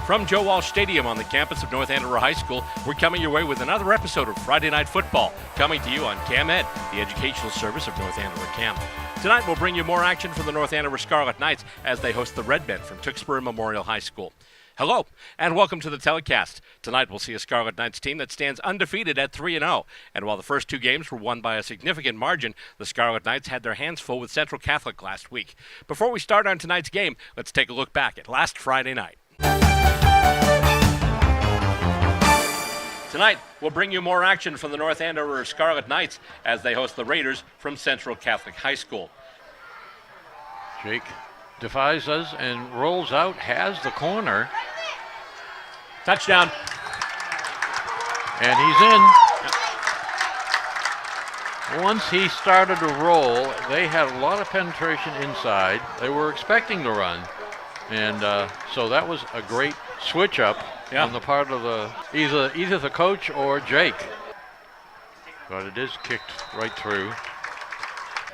From Joe Walsh Stadium on the campus of North Andover High School, we're coming your way with another episode of Friday Night Football, coming to you on CAMED, the educational service of North Andover CAM. Tonight we'll bring you more action from the North Andover Scarlet Knights as they host the Redmen from Tewksbury Memorial High School. Hello, and welcome to the telecast. Tonight we'll see a Scarlet Knights team that stands undefeated at 3-0. And while the first two games were won by a significant margin, the Scarlet Knights had their hands full with Central Catholic last week. Before we start on tonight's game, let's take a look back at last Friday night. Tonight, we'll bring you more action from the North Andover Scarlet Knights as they host the Raiders from Central Catholic High School. Jake defies us and rolls out, has the corner. Touchdown. And he's in. Once he started to roll, they had a lot of penetration inside. They were expecting to run. And so that was a great switch up on the part of either the coach or Jake. But it is kicked right through.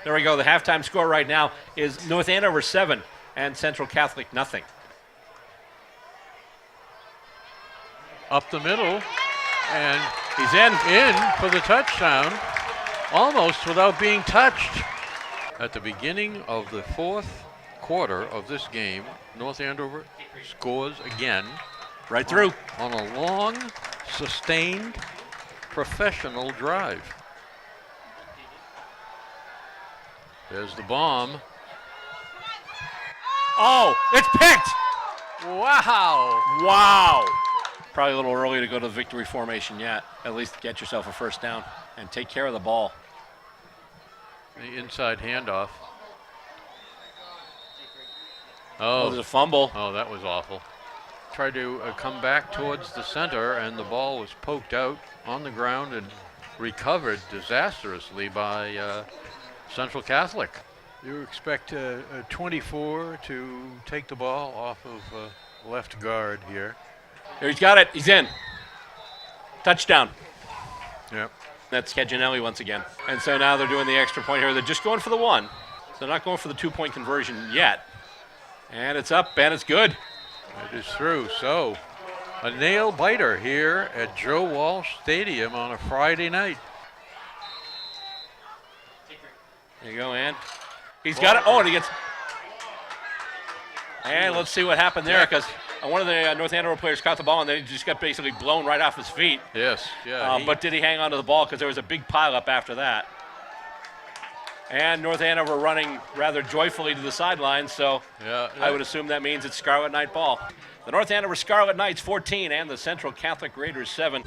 There we go. The halftime score right now is North Andover 7 and Central Catholic nothing. Up the middle, and he's in for the touchdown, almost without being touched. At the beginning of the fourth quarter of this game, North Andover scores again. Right through. On a long, sustained, professional drive. There's the bomb. Oh, it's picked! Wow. Wow. Probably a little early to go to the victory formation yet. At least get yourself a first down and take care of the ball. The inside handoff. Oh, there's a fumble. Oh, that was awful. Tried to come back towards the center, and the ball was poked out on the ground and recovered disastrously by Central Catholic. You expect 24 to take the ball off of left guard here. Here, he's got it. He's in. Touchdown. Yep. That's Caginelli once again. And so now they're doing the extra point here. They're just going for the one. So they're not going for the 2-point conversion yet. And it's up, and it's good. It is through. So a nail biter here at Joe Walsh Stadium on a Friday night. There you go, and he's got it. Oh, and he gets. And let's see what happened there, because one of the North Andover players caught the ball, and then he just got basically blown right off his feet. Yes, yeah. But did he hang on to the ball? Because there was a big pileup after that. And North Andover running rather joyfully to the sideline, so I would assume that means it's Scarlet Knight ball. The North Andover Scarlet Knights 14 and the Central Catholic Raiders 7.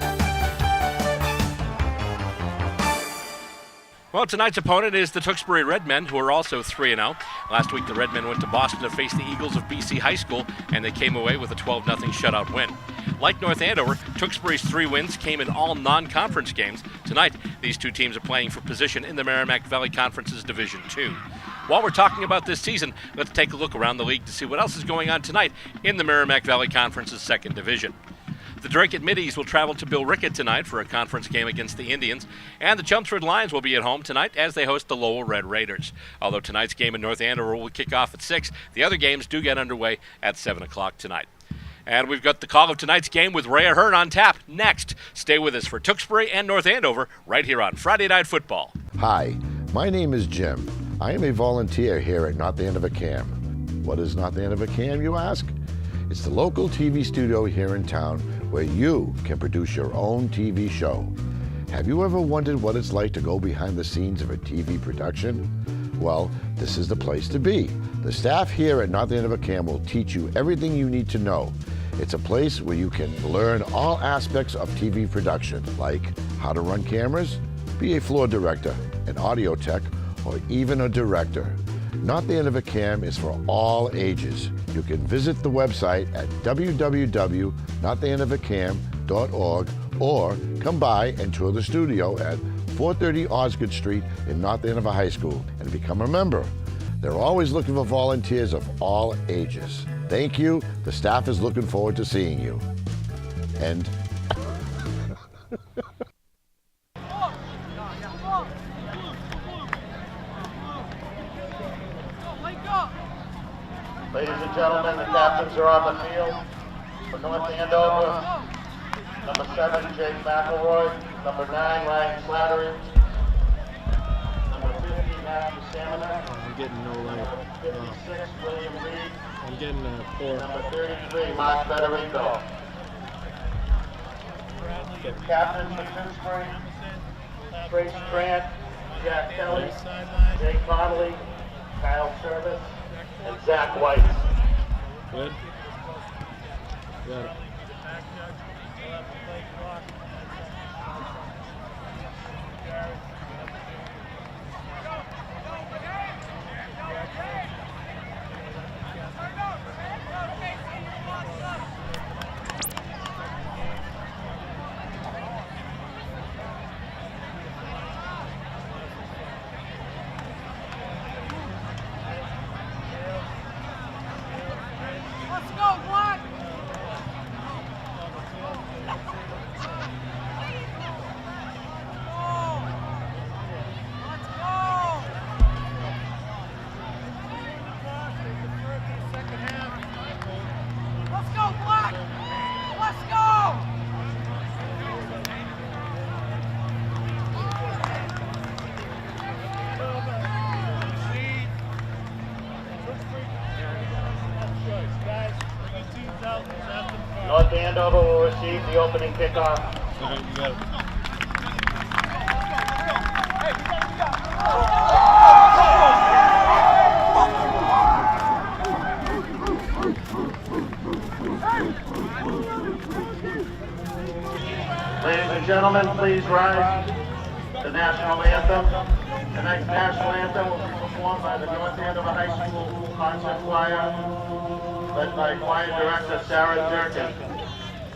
Well, tonight's opponent is the Tewksbury Redmen, who are also 3-0. Last week, the Redmen went to Boston to face the Eagles of BC High School, and they came away with a 12-0 shutout win. Like North Andover, Tewksbury's 3 wins came in all non-conference games. Tonight, these two teams are playing for position in the Merrimack Valley Conference's Division II. While we're talking about this season, let's take a look around the league to see what else is going on tonight in the Merrimack Valley Conference's 2nd Division. The Drake at Middies will travel to Bill Rickett tonight for a conference game against the Indians, and the Chelmsford Lions will be at home tonight as they host the Lowell Red Raiders. Although tonight's game in North Andover will kick off at 6, the other games do get underway at 7 o'clock tonight. And we've got the call of tonight's game with Ray Ahern on tap next. Stay with us for Tewksbury and North Andover right here on Friday Night Football. Hi, my name is Jim. I am a volunteer here at North Andover CAM. What is North Andover CAM, you ask? It's the local TV studio here in town where you can produce your own TV show. Have you ever wondered what it's like to go behind the scenes of a TV production? Well, this is the place to be. The staff here at North Andover CAM will teach you everything you need to know. It's a place where you can learn all aspects of TV production, like how to run cameras, be a floor director, an audio tech, or even a director. North Andover CAM is for all ages. You can visit the website at www.northandovercam.org or come by and tour the studio at 430 Osgood Street in North Andover High School and become a member. They're always looking for volunteers of all ages. Thank you. The staff is looking forward to seeing you. And Ladies and gentlemen, the captains are on the field. For North Andover, number 7, Jake McElroy. Number 9, Ryan Slattery. Number 50, Matthew Stamina. I'm getting no light. Number 56, William Reed. I'm getting poor. Number 33, Mark Federico. Captains for Tewksbury, Trace Trant, Jack Kelly, Jake Connolly, Kyle Service, and Zach White. Good. Got it. North Andover will receive the opening kickoff. All right, you got it. Ladies and gentlemen, please rise. The national anthem. The next national anthem will be performed by the North Andover High School Concert Choir, led by Choir Director Sarah Durkin.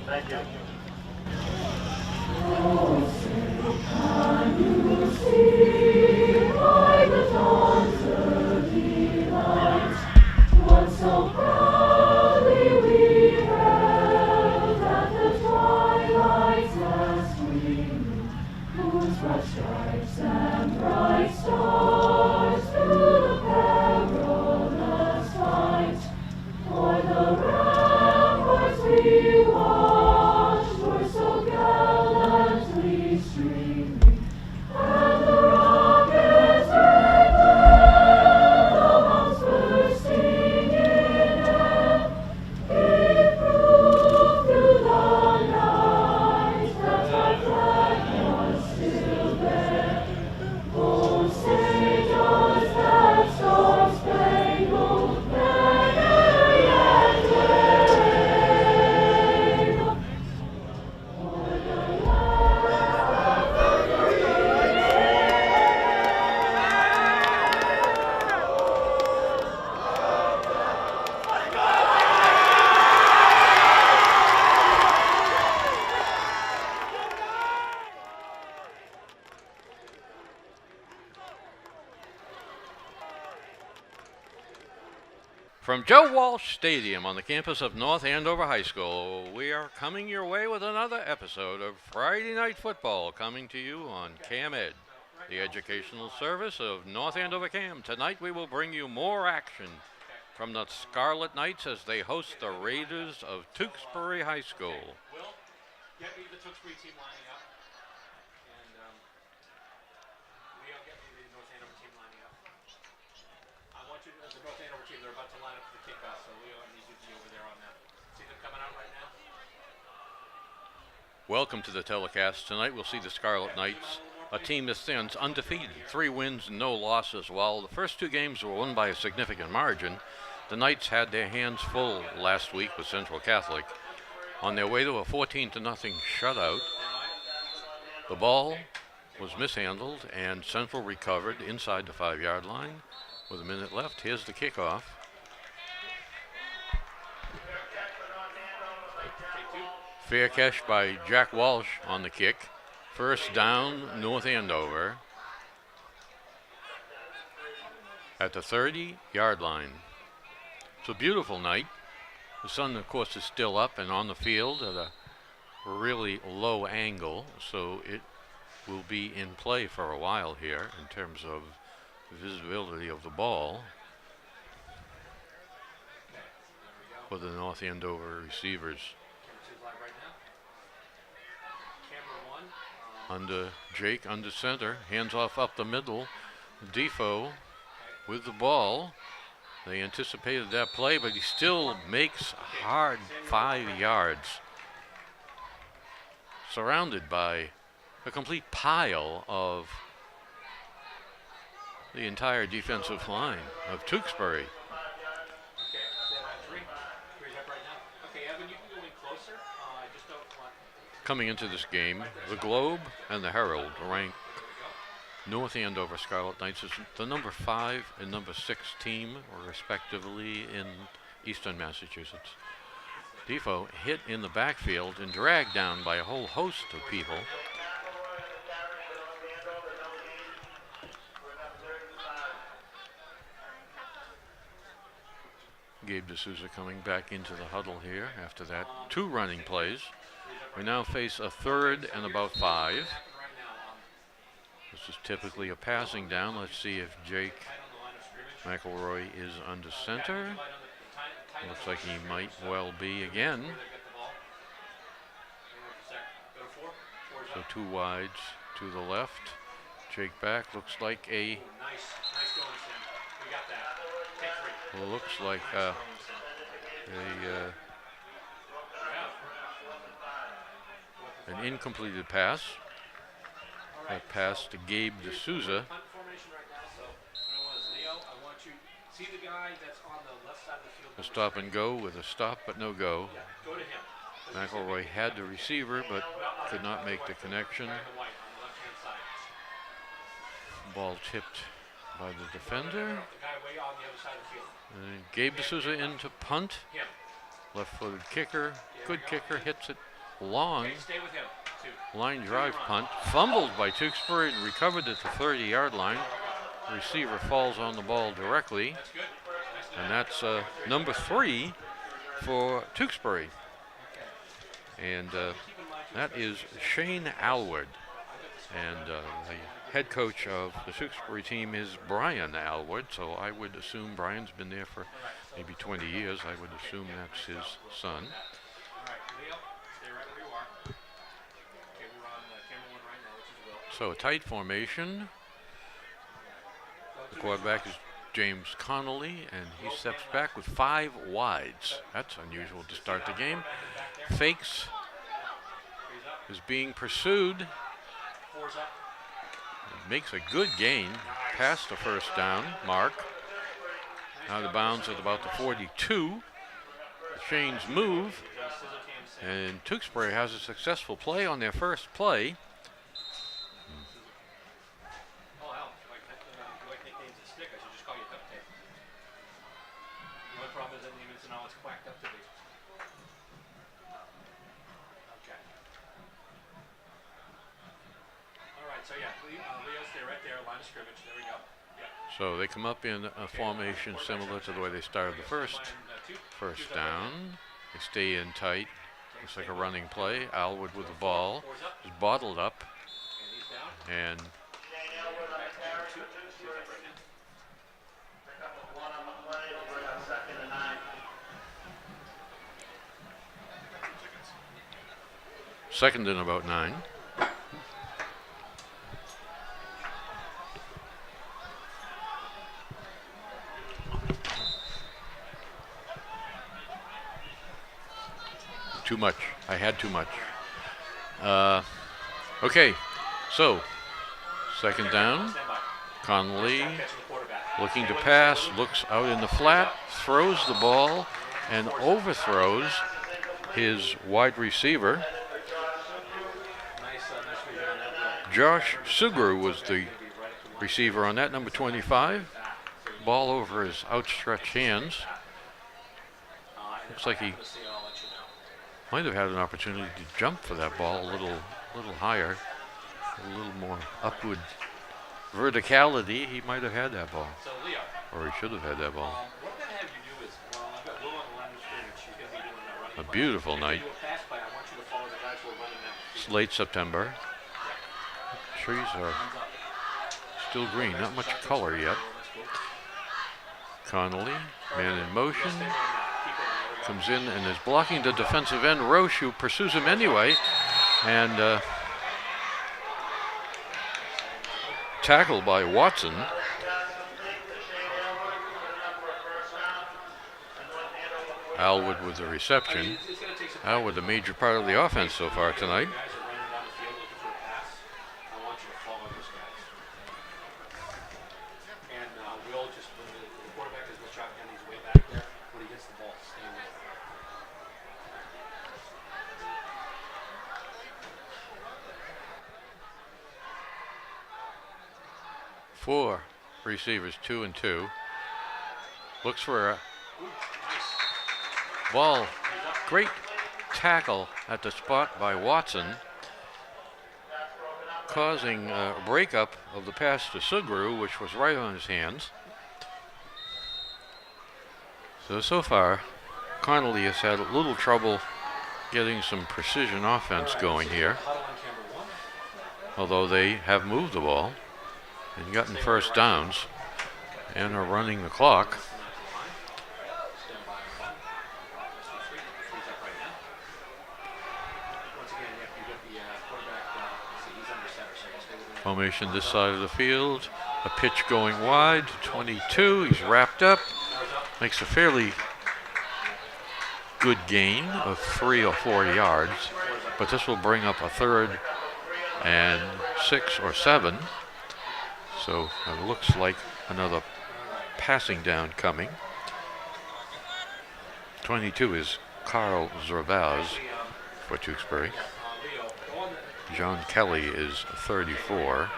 Thank you. So proudly we hailed at the twilight's last gleaming, whose broad stripes and bright stars through the perilous fight, for the ramparts we watched were so gallantly streaming, and the rockets red glare, the bombs bursting in air, gave proof through the night that our flag was still there. Oh, say does that star-spangled banner yet wave? For the land of the From Joe Walsh Stadium on the campus of North Andover High School, we are coming your way with another episode of Friday Night Football, coming to you on CAM-ED, the educational service of North Andover CAM. Tonight we will bring you more action from the Scarlet Knights as they host the Raiders of Tewksbury High School. Will, get me the Tewksbury team lining up. And Leo, get me the North Andover team lining up. I want you to, the North Andover team, they're about to line up for the kickoff, so Leo, I need you to be over there on that. See them coming out right now? Welcome to the telecast. Tonight we'll see the Scarlet Knights, a team that stands undefeated, 3 wins, no losses. While the first 2 games were won by a significant margin, the Knights had their hands full last week with Central Catholic. On their way to a 14-0 shutout, the ball was mishandled and Central recovered inside the 5-yard line. With a minute left, here's the kickoff. Fair catch by Jack Walsh on the kick. First down, North Andover at the 30-yard line. It's a beautiful night. The sun, of course, is still up and on the field at a really low angle, so it will be in play for a while here in terms of visibility of the ball for the North Andover receivers. under Jake, under center, hands off up the middle. Defoe with the ball. They anticipated that play, but he still makes a hard 5 yards. Surrounded by a complete pile of the entire defensive line of Tewksbury. Coming into this game, the Globe and the Herald rank North Andover Scarlet Knights as the number 5 and number 6 team, respectively, in eastern Massachusetts. Defoe hit in the backfield and dragged down by a whole host of people. Gabe D'Souza coming back into the huddle here after that. 2 running plays. We now face a 3rd and about 5. This is typically a passing down. Let's see if Jake McElroy is under center. Looks like he might well be again. So 2 wides to the left. Jake back. Looks like an incompleted pass. A pass to Gabe D'Souza. A stop and go with a stop but no go. McElroy had the receiver but could not make the connection. Ball tipped by the defender. And Gabe D'Souza into punt. Left-footed kicker. Good kicker. Hits it long. Line drive punt. Fumbled by Tewksbury and recovered at the 30-yard line. Receiver falls on the ball directly. And that's number 3 for Tewksbury. And that is Shane Alward. And the head coach of the Tewksbury team is Brian Alward. So I would assume Brian's been there for maybe 20 years. I would assume that's his son. So a tight formation. The quarterback is James Connolly, and he steps back with 5 wides. That's unusual to start the game. Fakes, is being pursued. Makes a good gain past the first down mark. Out of bounds at about the 42. Shane's move, and Tewksbury has a successful play on their first play. So they come up in a formation similar to the way they started the first down. They stay in tight. Looks like a running play. Alwood with the ball is bottled up, and second and about 9. Too much. I had too much. Okay, so second down. Connolly looking to pass, looks out in the flat, throws the ball, and overthrows his wide receiver. Josh Subaru was the receiver on that, number 25. Ball over his outstretched hands. Looks like he might have had an opportunity to jump for that ball a little higher, a little more upward verticality. He might have had that ball, or he should have had that ball. A beautiful night. It's late September. Trees are still green, not much color yet. Connolly, man in motion. Comes in and is blocking the defensive end, Roche, who pursues him anyway. And tackle by Watson. Alwood with the reception. Alwood, a major part of the offense so far tonight. Four receivers, 2 and 2. Looks for a ball. Great tackle at the spot by Watson, causing a breakup of the pass to Sugru, which was right on his hands. So far, Connolly has had a little trouble getting some precision offense going here, although they have moved the ball and gotten first downs and are running the clock. Formation this side of the field. A pitch going wide, 22. He's wrapped up. Makes a fairly good gain of 3 or 4 yards, but this will bring up a 3rd and 6 or 7. So it looks like another passing down coming. 22 is Carl Zervaz for Tewksbury. John Kelly is 34.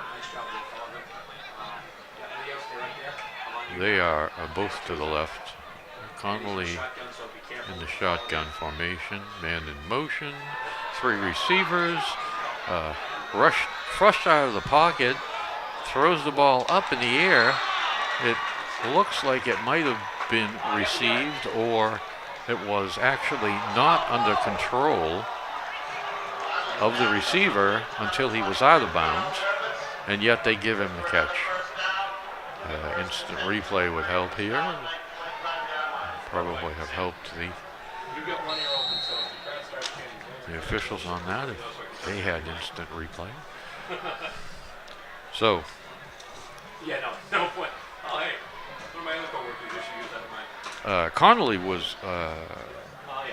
They are both to the left. Connolly in the shotgun formation, man in motion, 3 receivers, rushed out of the pocket, throws the ball up in the air. It looks like it might have been received, or it was actually not under control of the receiver until he was out of bounds, and yet they give him the catch. Instant replay would help here. Probably have helped the officials on that if they had instant replay. So, Connolly was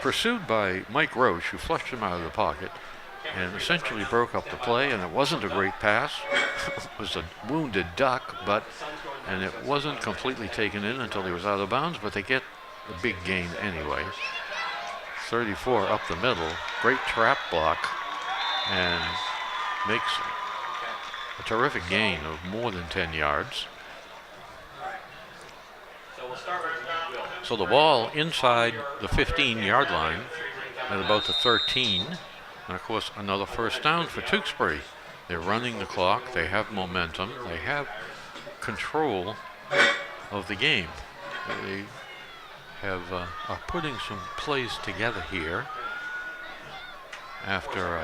pursued by Mike Roche, who flushed him out of the pocket and essentially broke up the play, and it wasn't a great pass. It was a wounded duck, and it wasn't completely taken in until he was out of bounds, but they get a big gain anyway. 34 up the middle, great trap block, and makes a terrific gain of more than 10 yards. So the ball inside the 15-yard line at about the 13. And of course, another first down for Tewksbury. They're running the clock. They have momentum. They have control of the game. They are putting some plays together here after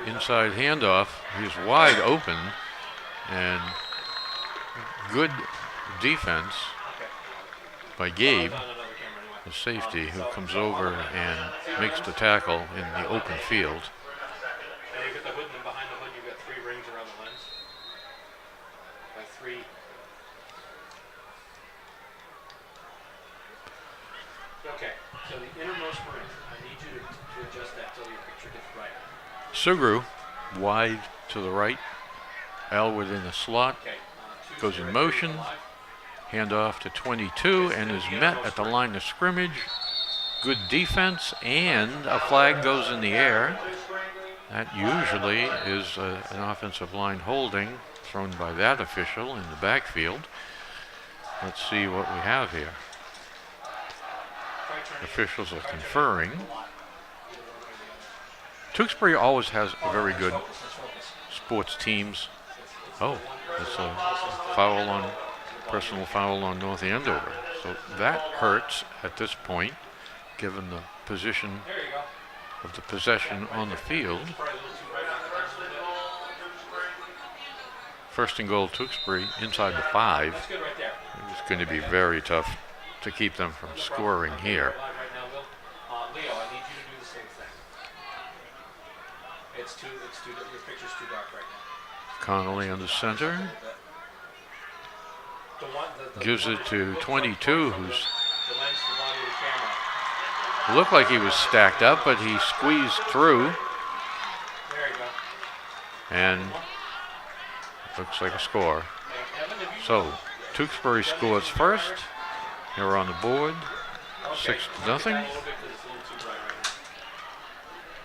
inside handoff. He's wide open, and good defense by Gabe, the safety, who comes over and makes the tackle in the open field. Okay, so the innermost ring, I need you to adjust that till your picture gets right. Sugru wide to the right. Elwood in the slot. Goes in motion. Handoff to 22 and is met at the line of scrimmage. Good defense, and a flag goes in the air. That usually is an offensive line holding thrown by that official in the backfield. Let's see what we have here. Officials are conferring. Tewksbury always has very good sports teams. Oh, it's a personal foul on North Andover. So that hurts at this point, given the position of the possession on the field. First and goal, Tewksbury inside the 5. It's going to be very tough to keep them from scoring here. It's too. Your picture's too dark right now. Connolly under center. The one, Gives it to 22, who's the lens to the body of the camera. looked like he was stacked up, but he squeezed through, There you go. and looks like a score. So Tewksbury scores first. They were on the board, 6-0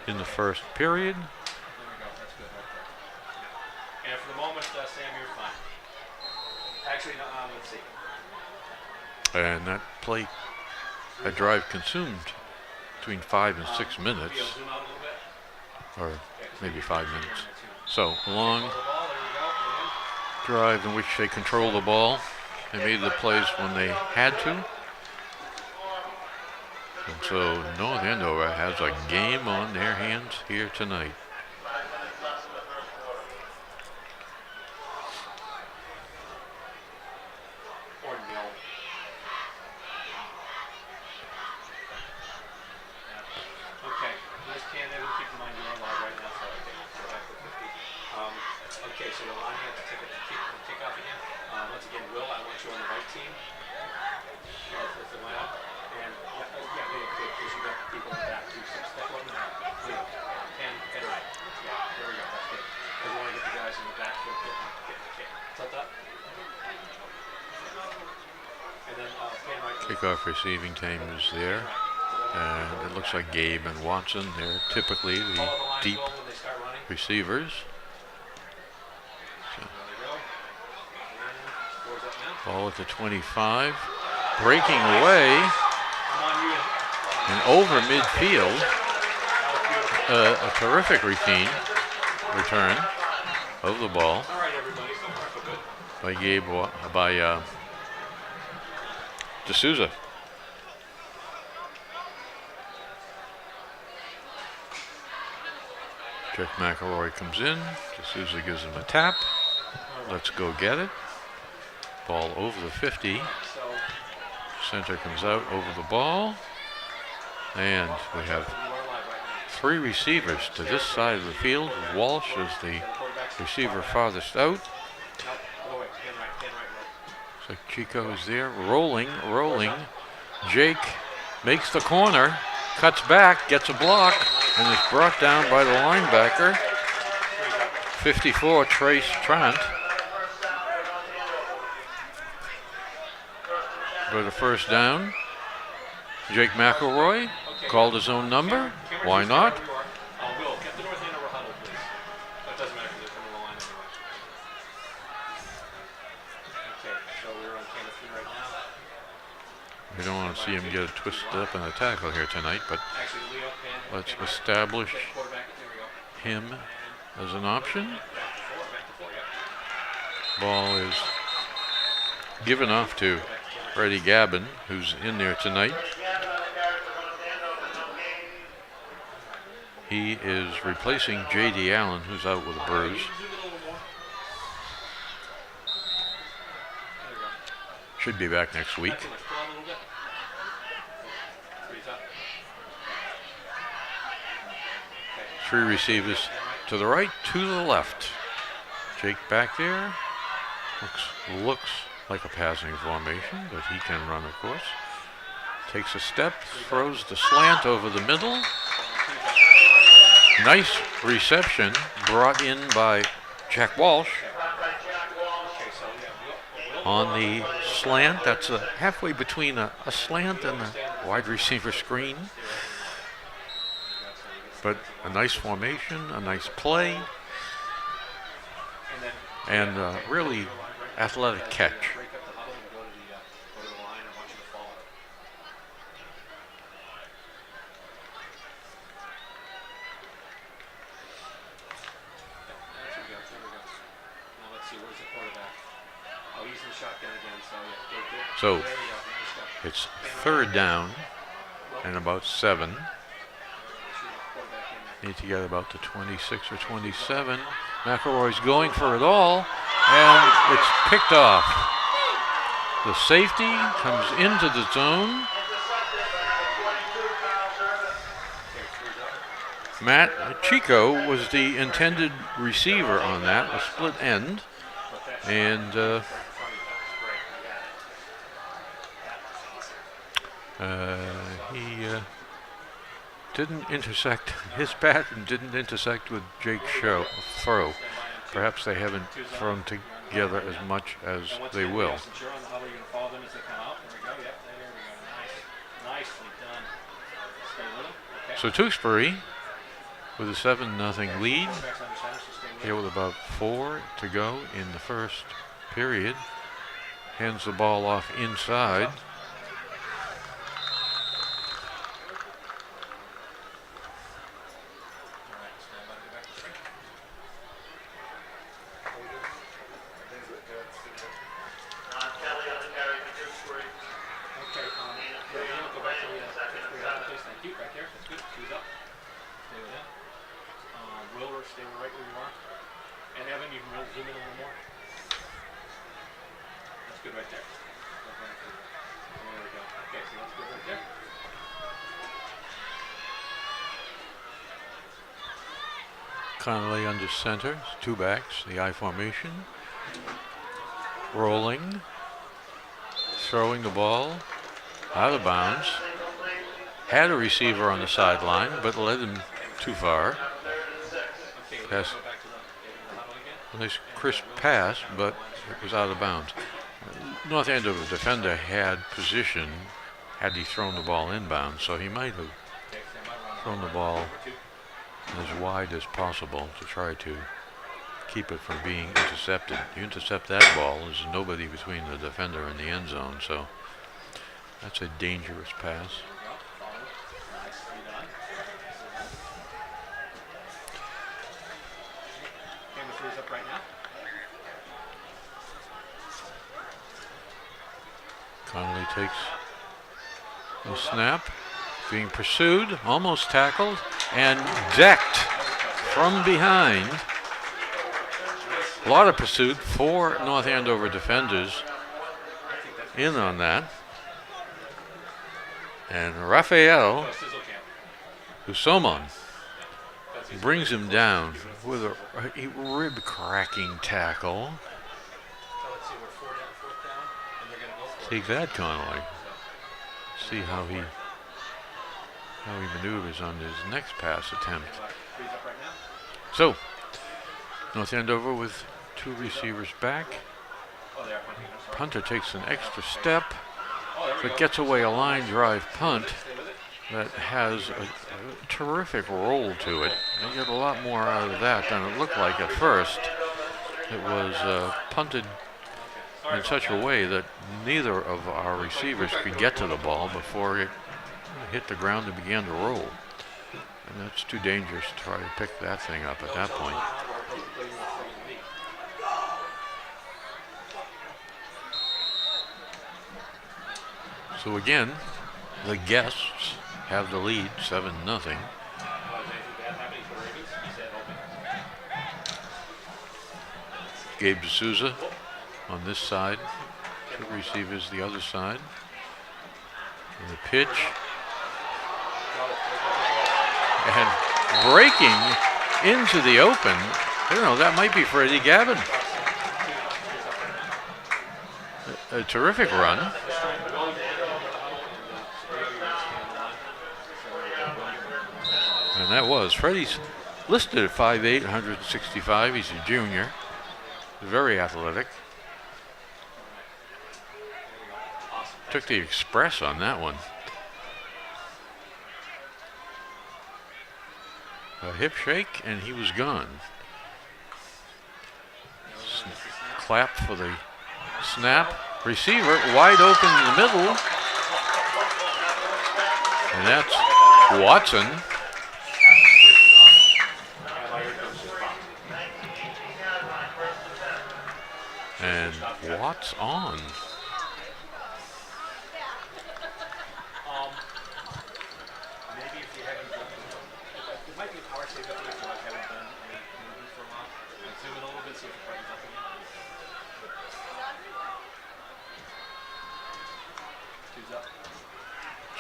in the first period. There we go. That's good right there. And for the moment, Sam, you're fine. Actually, no, let's see. And that drive consumed between 5 and 6 minutes, Zoom out a little bit. or maybe 5 minutes. So a long The ball, there you go. drive in which they control the ball. They made the plays when they had to. And so North Andover has a game on their hands here tonight. Or nil. Okay, let's can we'll keep in mind you're on live right now, so okay, go back to 50. Okay, so the line has to take a kickoff again. Once again, Will, I want you on the right team. That's the lineup. And because you got people in the back too. So step up now. Leo, Pen right. Yeah, there we go. That's good. Because we want to get the guys in the back field get the kick. Tilt up. And then Pen right. Kickoff receiving team is there. And it looks like Gabe and Watson, they're typically the deep receivers. So, ball at the 25. Breaking away and over midfield. A terrific return of the ball by D'Souza. Jeff McElroy comes in. D'Souza gives him a tap. Let's go get it. Ball over the 50. Center comes out over the ball. And we have 3 receivers to this side of the field. Walsh is the receiver farthest out. So Chico is there, rolling. Jake makes the corner, cuts back, gets a block, and is brought down by the linebacker. 54, Trace Trent. For the first down, Jake McElroy called his own number. Why not? Will, get the North Andover huddle, please. That doesn't matter because they're coming to the line anyway. Okay, so we're on camera 3 right now. We don't want to see him get twisted up in a tackle here tonight, but Actually, Leo, Pen, let's establish quarterback. There we go. him as an option. Back to 4, yeah. Ball is given off to Freddie Gabin, who's in there tonight. He is replacing J.D. Allen, who's out with a bruise. Should be back next week. 3 receivers to the right, 2 to the left. Jake back there. Looks like a passing formation, but he can run, of course. Takes a step, throws the slant over the middle. Nice reception brought in by Jack Walsh on the slant. That's halfway between a slant and a wide receiver screen. But a nice formation, a nice play, and really athletic catch. So it's 3rd down and about 7. Need to get about to 26 or 27. McElroy's going for it all, and it's picked off. The safety comes into the zone. Matt Chico was the intended receiver on that, a split end. And he didn't intersect, his pattern didn't intersect with Jake's throw. Perhaps they haven't thrown together as much as they will. So Tewksbury with a 7-0 lead, here with about 4 to go in the first period, hands the ball off inside. Connolly under center, 2 backs, the I formation. Rolling, throwing the ball out of bounds. Had a receiver on the sideline, but led him too far. Pass, a nice crisp pass, but it was out of bounds. North Andover defender had position had he thrown the ball inbound, so he might have thrown the ball as wide as possible to try to keep it from being intercepted. You intercept that ball, there's nobody between the defender and the end zone, so that's a dangerous pass. Connolly takes the snap, being pursued, almost tackled, and decked from behind. A lot of pursuit, 4 North Andover defenders in on that. And Rafael Usomon brings him down with a rib-cracking tackle. Take that, Connolly. See how he maneuvers on his next pass attempt. So, North Andover with 2 receivers back. Punter takes an extra step, but gets away a line drive punt that has a terrific roll to it. They get a lot more out of that than it looked like at first. It was punted in such a way that neither of our receivers could get to the ball before it hit the ground and began to roll. And that's too dangerous to try to pick that thing up at that point. So again, the guests have the lead, 7-0. Gabe D'Souza on this side, 2 receivers the other side. And the pitch. And breaking into the open, I don't know, that might be Freddie Gavin. A terrific run. And that was. Freddie's listed at 5'8", 165. He's a junior. Very athletic. Took the express on that one. A hip shake, and he was gone. Clap for the snap. Receiver wide open in the middle. And that's Watson. And Watts on.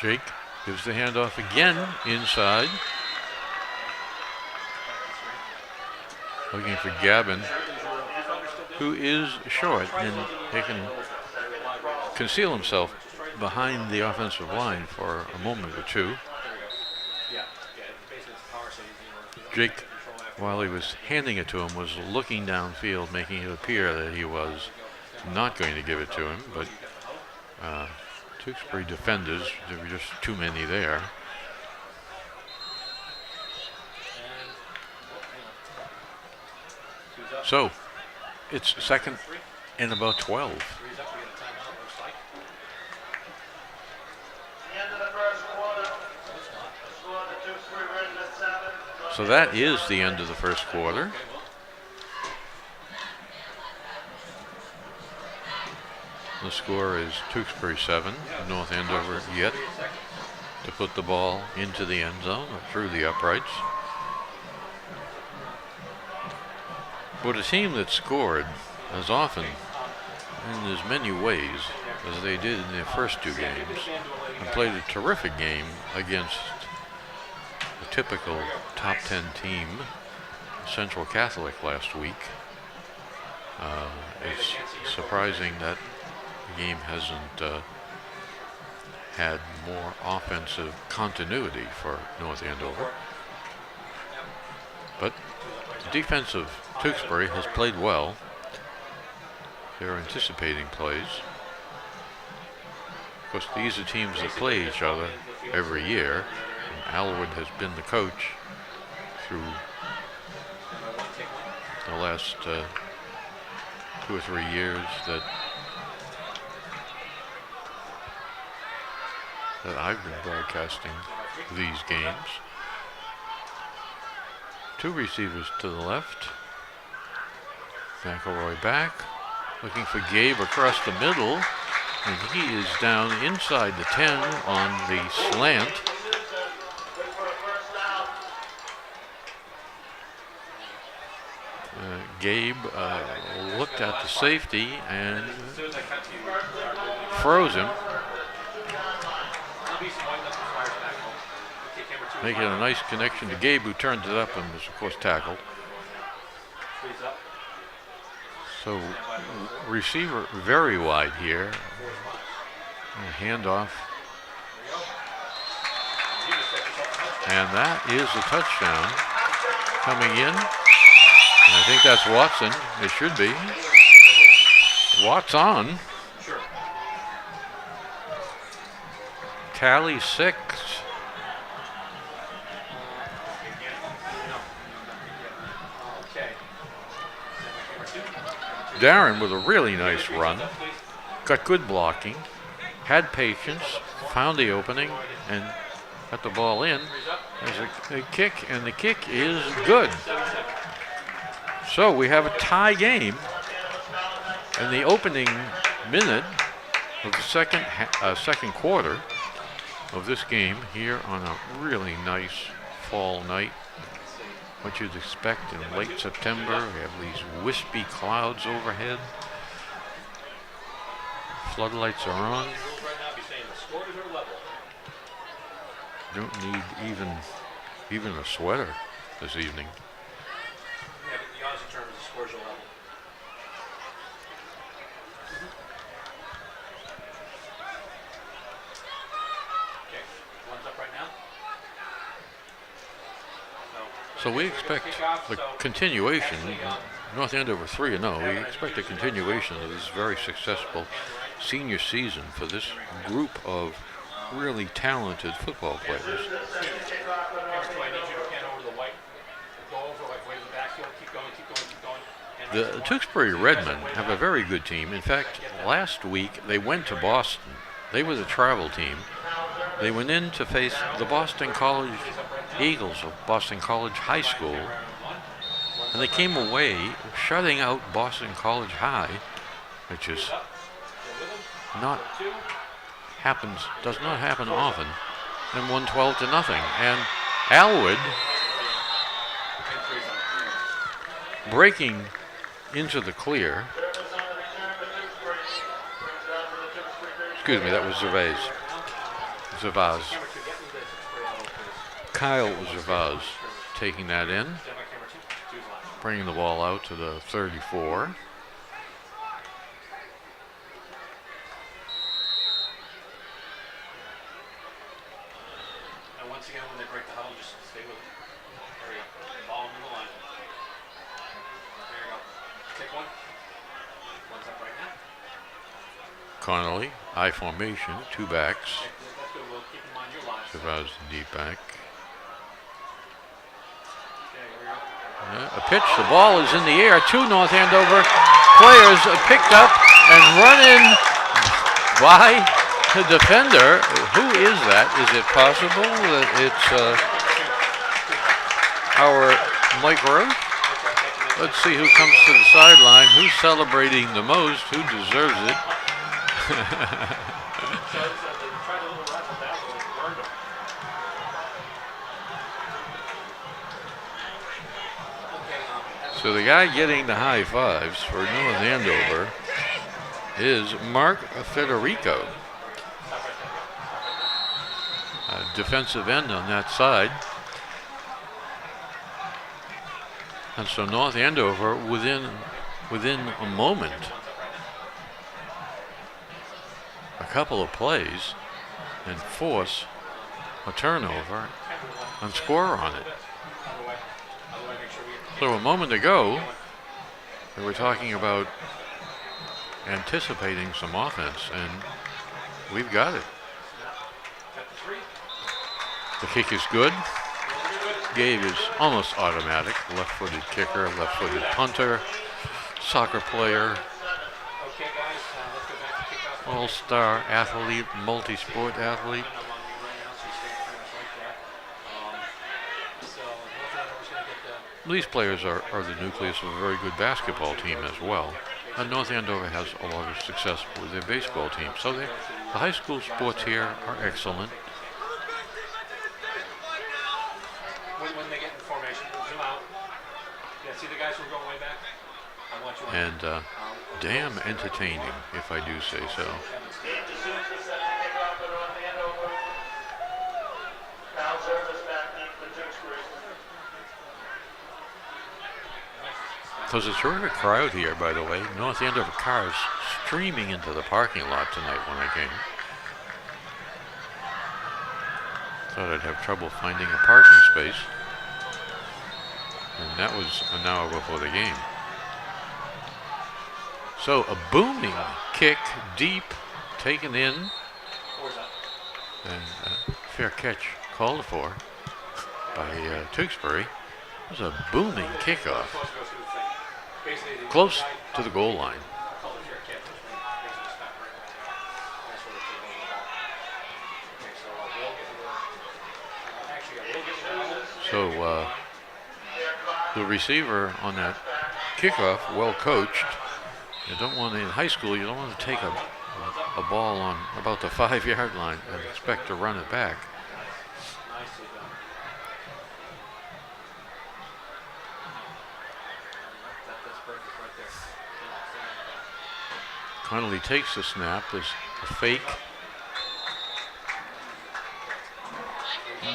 Jake gives the handoff again inside. looking for Gavin, who is short, and he can conceal himself behind the offensive line for a moment or two. Jake, while he was handing it to him, was looking downfield, making it appear that he was not going to give it to him, but Tewksbury defenders, there were just too many there. So, it's second and about 12. So that is the end of the first quarter. The score is Tewksbury 7, North Andover yet to put the ball into the end zone or through the uprights. But a team that scored as often in as many ways as they did in their first two games and played a terrific game against a typical top 10 team, Central Catholic, last week. It's surprising that the game hasn't had more offensive continuity for North Andover. But the defense of Tewksbury has played well. They're anticipating plays. Of course, these are teams that play each other every year. And Alwood has been the coach through the last 2 or 3 years that I've been broadcasting these games. Two receivers to the left. McElroy back, looking for Gabe across the middle, and he is down inside the 10 on the slant. Gabe looked at the safety and froze him, making a nice connection to Gabe, who turned it up and was, of course, tackled. So, receiver very wide here. Handoff. And that is a touchdown coming in. And I think that's Watson. It should be. Watson. Tally 6. Darren with a really nice run, got good blocking, had patience, found the opening, and got the ball in. There's a kick, and the kick is good. So we have a tie game in the opening minute of the second quarter of this game here on a really nice fall night. What you'd expect in late September. We have these wispy clouds overhead. Floodlights are on. Don't need even a sweater this evening. The honest term is the scores are level. Okay, one's up right now. So we expect the continuation. North Andover 3-0. We expect a continuation of this very successful senior season for this group of really talented football players. The Tewksbury Redmen have a very good team. In fact, last week they went to Boston. They were the travel team. They went in to face the Boston College Eagles of Boston College High School, and they came away shutting out Boston College High, which is does not happen often, and won 12-0. And Alwood breaking into the clear. Excuse me, that was Zavaz. Kyle Zavaz taking that in. bringing the ball out to the 34. And once again, when they break the huddle, just stay with it. There you go. Ball in the line. There you go. Take one. One's up right now. Connolly, I formation, 2 backs. Okay, that's good. We'll keep in mind your lines. Survives the deep back. Okay, here we go. A pitch, the ball is in the air. 2 North Andover players picked up and run in by the defender. Who is that? Is it possible that it's our Mike Rose? Let's see who comes to the sideline. Who's celebrating the most? Who deserves it? So they tried a little razzle dazzle and burned him. So the guy getting the high fives for North Andover is Mark Federico, a defensive end on that side. And so North Andover within a moment, a couple of plays, and force a turnover and score on it. So a moment ago, we were talking about anticipating some offense, and we've got it. The kick is good. Gabe is almost automatic. Left-footed kicker, left-footed punter, soccer player, all-star athlete, multi-sport athlete. These players are the nucleus of a very good basketball team as well. And North Andover has a lot of success with their baseball team. So the high school sports here are excellent. When they get in formation, zoom out. Yeah, see the guys who are going way back? I want you And damn entertaining, if I do say so. There's a terrific crowd here, by the way. North Andover cars streaming into the parking lot tonight when I came. Thought I'd have trouble finding a parking space. And that was an hour before the game. So a booming kick deep, taken in. And a fair catch called for by Tewksbury. It was a booming kickoff. Close to the goal line. So the receiver on that kickoff, well coached. You don't want to, in high school, you don't want to take a ball on about the 5-yard line and expect to run it back. Connolly takes the snap. There's a fake.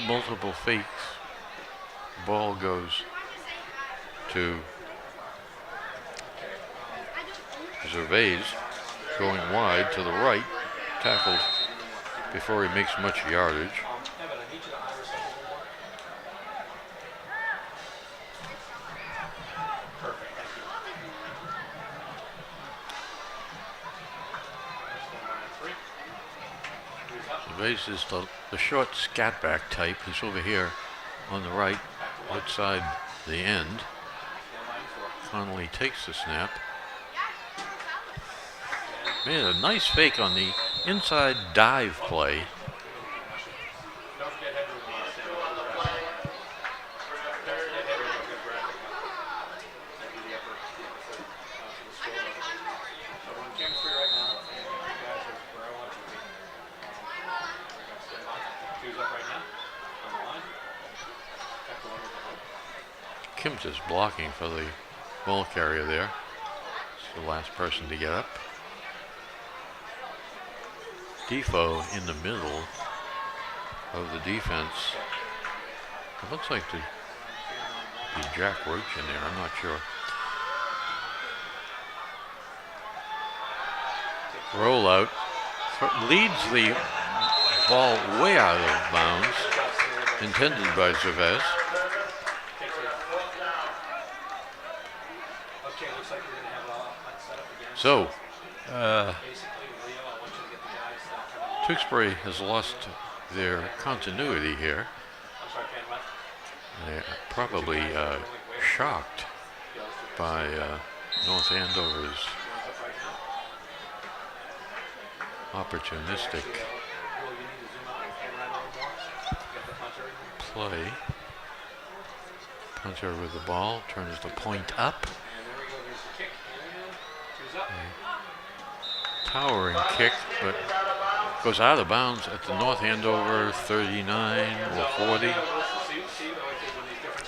Multiple fakes. Ball goes to Gervais, going wide to the right, tackled before he makes much yardage. Gervais is the short scat back type. He's over here on the right, outside the end. Connolly takes the snap. Made a nice fake on the inside dive play. Kim's just blocking for the ball carrier there. It's the last person to get up. Defoe in the middle of the defense. It looks like the be Jack Roach in there, I'm not sure. Rollout leads the ball way out of bounds, intended by Chavez. So, Tewksbury has lost their continuity here. They're probably shocked by North Andover's opportunistic play. Punter with the ball, turns the point up. Towering kick, but goes out of bounds at the North Andover 39 or 40.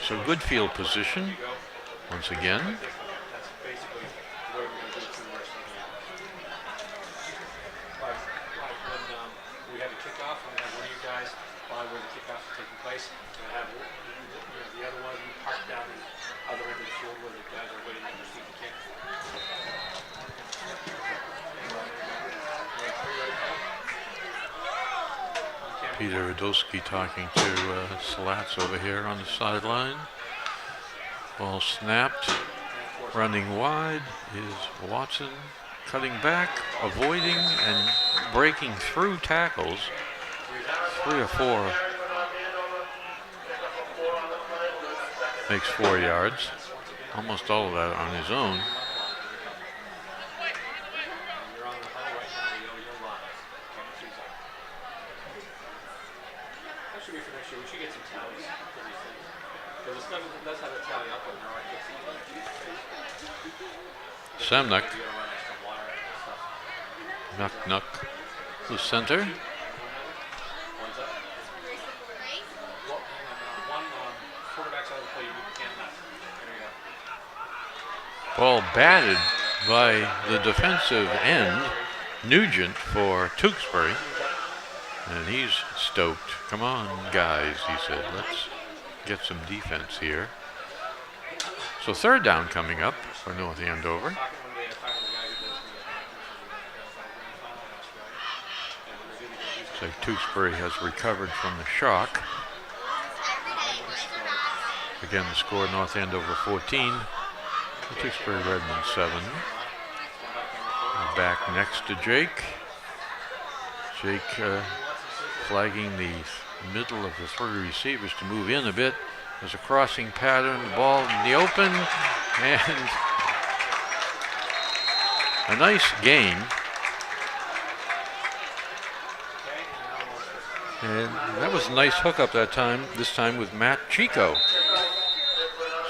So good field position once again. Peter Radulski talking to Slats over here on the sideline. Ball snapped. Running wide is Watson, cutting back, avoiding and breaking through tackles. 3 or 4. Makes 4 yards. Almost all of that on his own. Samnuck. Nuck. The center. Ball batted by the defensive end, Nugent for Tewksbury. And he's stoked. Come on, guys, he said. Let's get some defense here. So third down coming up for North Andover. So Tewksbury has recovered from the shock. Again, the score, North Andover 14, the Tewksbury Redmen 7. We're back next to Jake. Jake flagging the middle of the 3 receivers to move in a bit. There's a crossing pattern, the ball in the open, and a nice gain. And that was a nice hookup that time, this time with Matt Chico.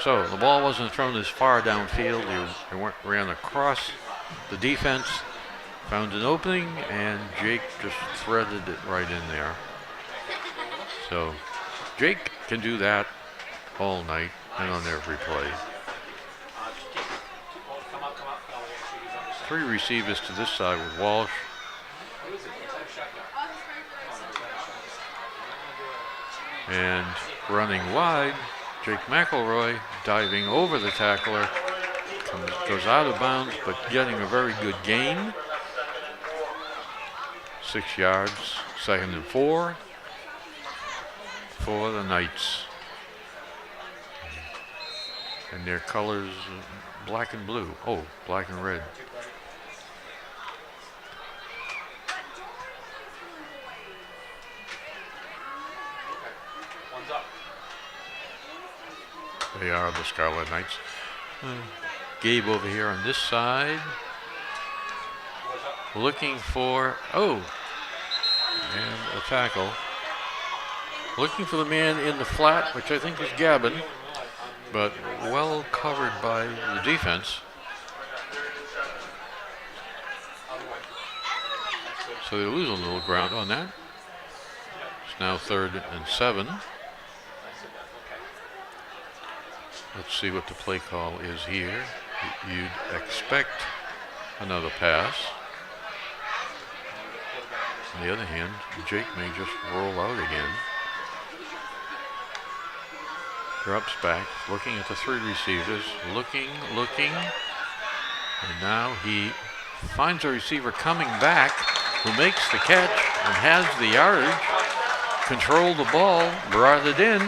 So the ball wasn't thrown as far downfield. He ran across the defense, found an opening, and Jake just threaded it right in there. So Jake can do that all night and on every play. 3 receivers to this side with Walsh. And running wide, Jake McElroy diving over the tackler. Goes out of bounds, but getting a very good gain. 6 yards, 2nd and 4 for the Knights. And their colors, black and blue. Oh, black and red. They are the Scarlet Knights. Gabe over here on this side. Looking for, and a tackle. Looking for the man in the flat, which I think is Gavin, but well covered by the defense. So they lose a little ground on that. It's now 3rd and 7. Let's see what the play call is here. You'd expect another pass. On the other hand, Jake may just roll out again. Drops back, looking at the three receivers, looking. And now he finds a receiver coming back who makes the catch and has the yardage, controlled the ball, brought it in.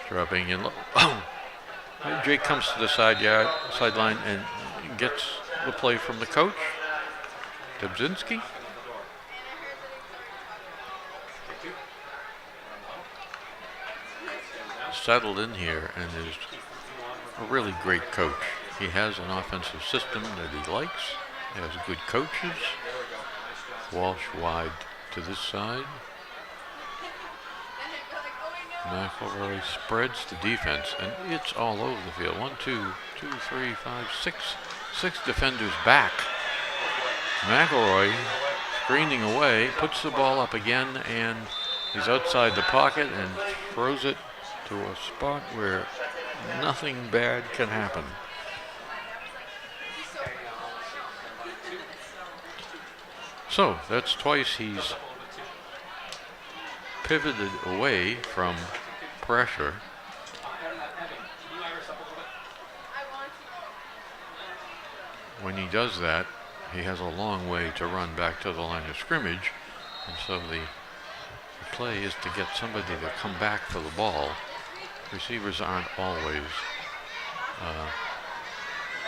Dropping in. Jake comes to the sideline and gets the play from the coach, Debzinski. Settled in here and is a really great coach. He has an offensive system that he likes. He has good coaches. Walsh wide to this side. McElroy spreads the defense, and it's all over the field. 1, 2, 3, 5, 6. 6 defenders back. McElroy screening away, puts the ball up again, and he's outside the pocket and throws it to a spot where nothing bad can happen. So that's twice he's pivoted away from pressure. When he does that, he has a long way to run back to the line of scrimmage, and so the play is to get somebody to come back for the ball. Receivers aren't always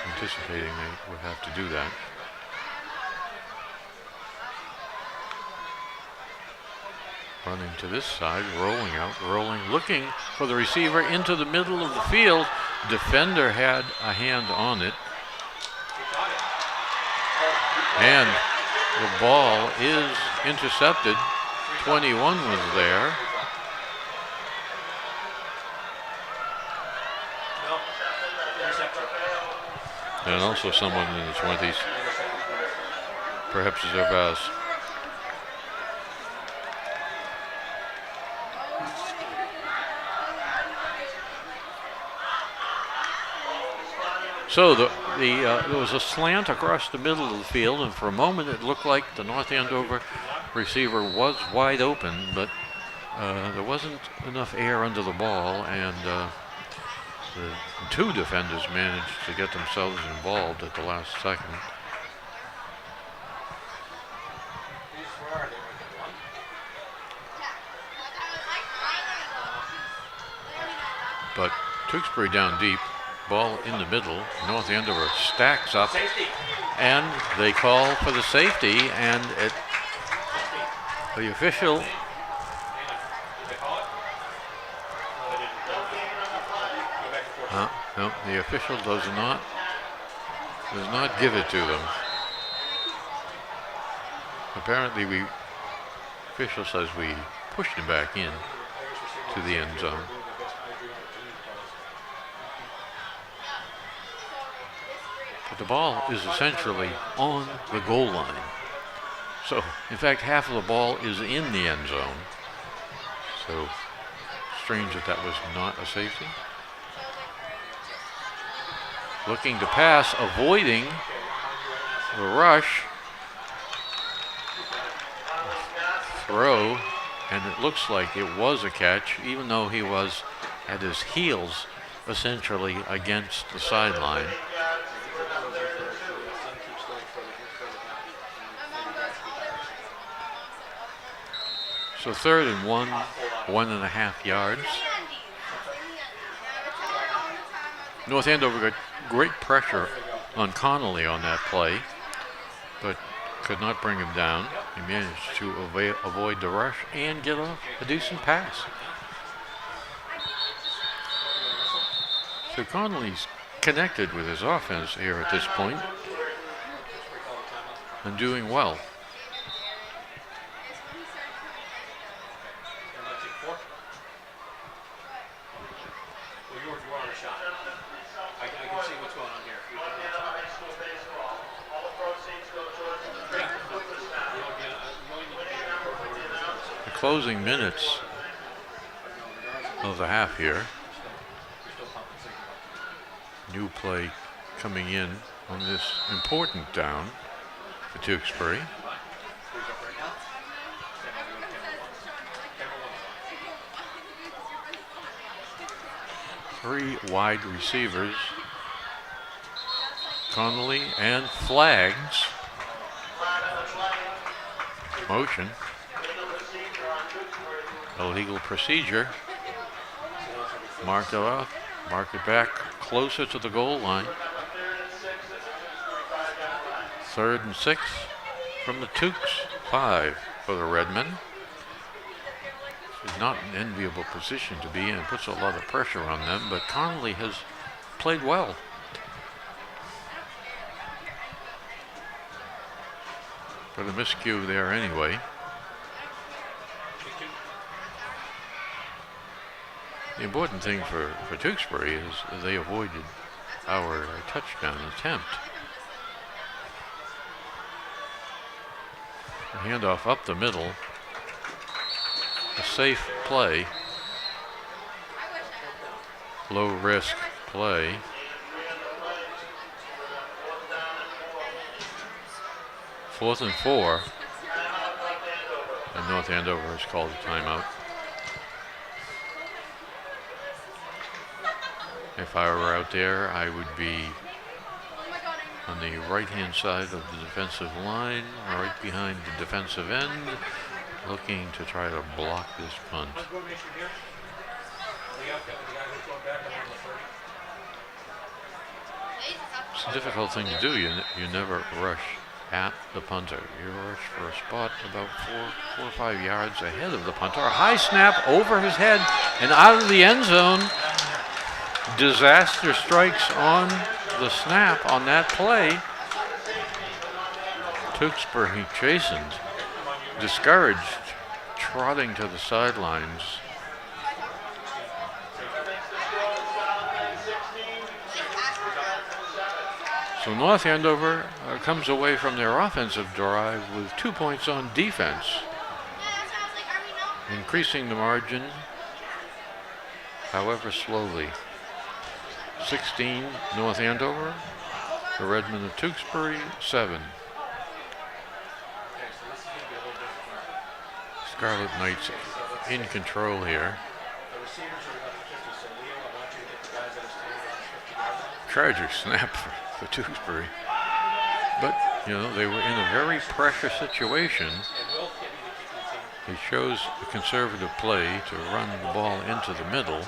anticipating they would have to do that. Running to this side, rolling, looking for the receiver into the middle of the field. Defender had a hand on it. And the ball is intercepted. 21 was there. And also someone in the 20s, perhaps Zervas. So there was a slant across the middle of the field, and for a moment it looked like the North Andover receiver was wide open, but there wasn't enough air under the ball, and the two defenders managed to get themselves involved at the last second. But Tewksbury down deep, ball in the middle. North Andover stacks up, and they call for the safety, and the official no, the official does not give it to them. Apparently, official says we pushed him back in to the end zone. But the ball is essentially on the goal line. So, in fact, half of the ball is in the end zone. So, strange that was not a safety. Looking to pass, avoiding the rush. Throw, and it looks like it was a catch, even though he was at his heels essentially against the sideline. So 3rd and 1.5 yards. North Andover got great pressure on Connolly on that play, but could not bring him down. He managed to avoid the rush and get a decent pass. So Connolly's connected with his offense here at this point and doing well. Closing minutes of the half here. New play coming in on this important down for Tewksbury. 3 wide receivers. Connolly and flags. Motion. Illegal procedure. Mark it off. Mark it back closer to the goal line. 3rd and 6 from the Tewks. 5 for the Redmen. It's not an enviable position to be in. It puts a lot of pressure on them, but Connolly has played well. But a miscue there anyway. The important thing for Tewksbury is they avoided our touchdown attempt. Handoff up the middle. A safe play. Low risk play. Fourth and 4. And North Andover has called a timeout. If I were out there, I would be on the right-hand side of the defensive line, right behind the defensive end, looking to try to block this punt. It's a difficult thing to do. You never rush at the punter. You rush for a spot about 4 or 5 yards ahead of the punter. A high snap over his head and out of the end zone. Disaster strikes on the snap on that play. Tewksbury chastened, discouraged, trotting to the sidelines. So North Andover comes away from their offensive drive with 2 points on defense, increasing the margin, however slowly. 16 North Andover, the Redmen of Tewksbury 7. Scarlet Knights in control here. Tragic snap for Tewksbury. But, you know, they were in a very pressure situation. He chose a conservative play to run the ball into the middle.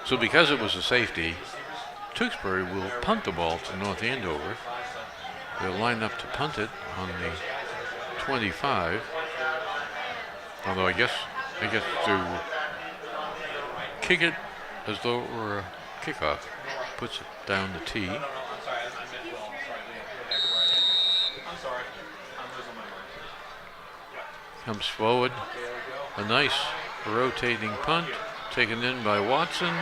So because it was a safety, Tewksbury will punt the ball to North Andover. They'll line up to punt it on the 25. Although I guess to kick it as though it were a kickoff. Puts it down the tee. Comes forward. A nice rotating punt. Taken in by Watson,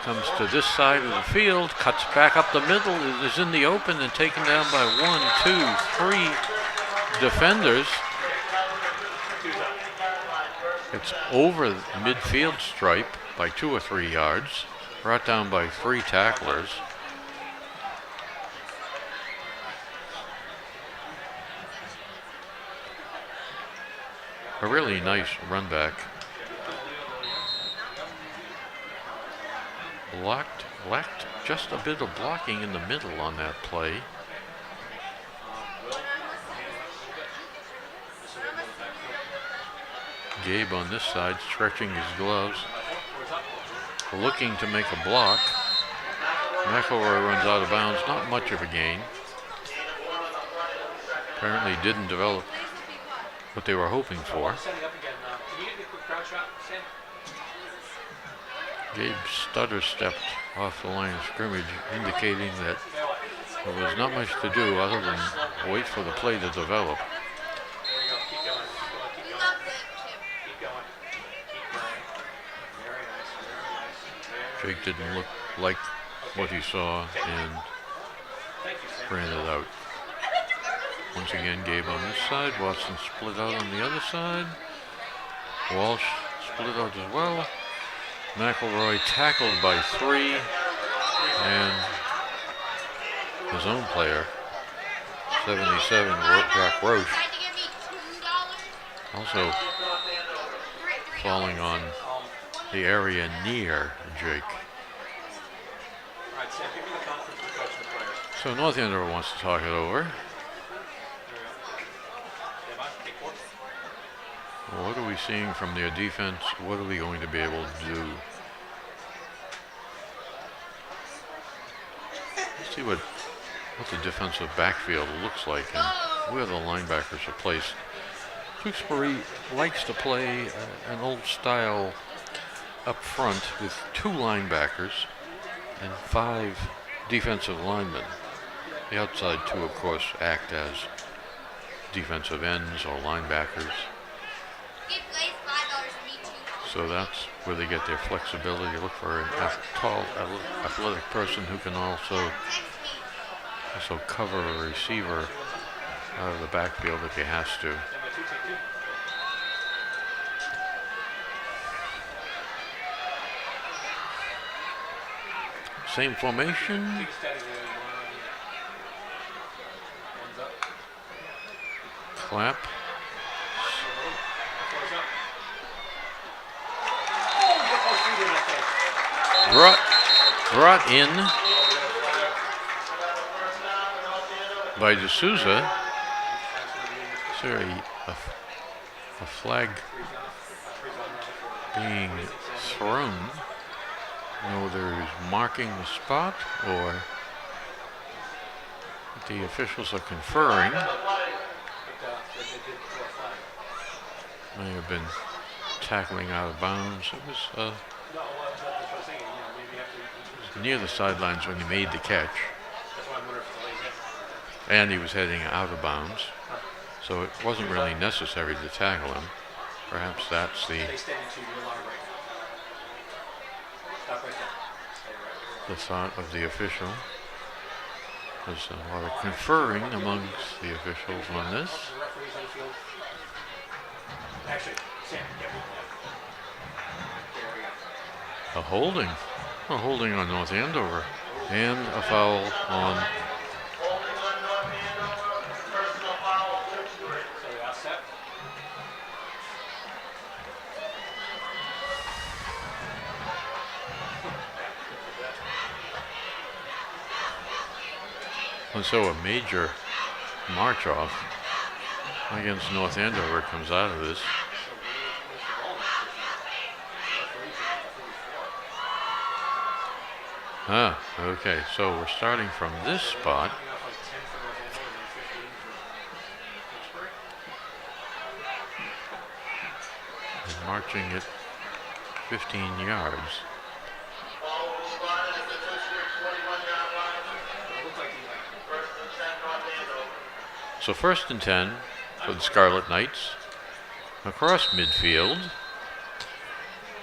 comes to this side of the field, cuts back up the middle, is in the open and taken down by 1, 2, 3 defenders. It's over the midfield stripe by 2 or 3 yards, brought down by 3 tacklers. A really nice run back. Lacked just a bit of blocking in the middle on that play. Gabe on this side stretching his gloves, looking to make a block. McElroy runs out of bounds, not much of a gain. Apparently didn't develop what they were hoping for. Gabe stutter stepped off the line of scrimmage, indicating that there was not much to do other than wait for the play to develop. Jake didn't look like what he saw and ran it out. Once again, Gabe on this side, Watson split out on the other side. Walsh split out as well. McElroy tackled by 3, and his own player, 77, Jack Roche, Also falling on the area near Jake. So North Andover wants to talk it over. Well, what are we seeing from their defense? What are we going to be able to do? Let's see what the defensive backfield looks like and where the linebackers are placed. Tewksbury likes to play an old style up front with 2 linebackers and 5 defensive linemen. The outside 2, of course, act as defensive ends or linebackers. So that's where they get their flexibility. Look for a tall, athletic person who can also cover a receiver out of the backfield if he has to. Same formation. Clap. Brought in by D'Souza. Is there a flag being thrown? No, there's marking the spot, or the officials are conferring. May have been tackling out of bounds. It was near the sidelines when he made the catch. And he was heading out of bounds. So it wasn't really necessary to tackle him. Perhaps that's the thought of the official. There's a lot of conferring amongst the officials on this. A holding on North Andover, and a foul on and so a major march off against North Andover comes out of this. Okay, so we're starting from this spot. And marching it 15 yards. So 1st and 10 for the Scarlet Knights. Across midfield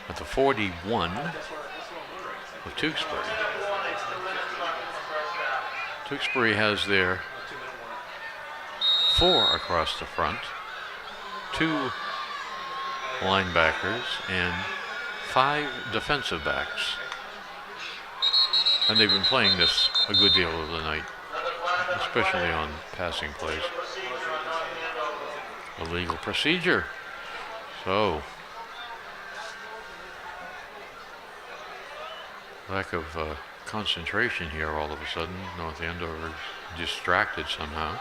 at the 41 of Tewksbury. Tewksbury has their 4 across the front, 2 linebackers, and 5 defensive backs. And they've been playing this a good deal of the night, especially on passing plays. A legal procedure. So, lack of concentration here all of a sudden. North Andover is distracted somehow.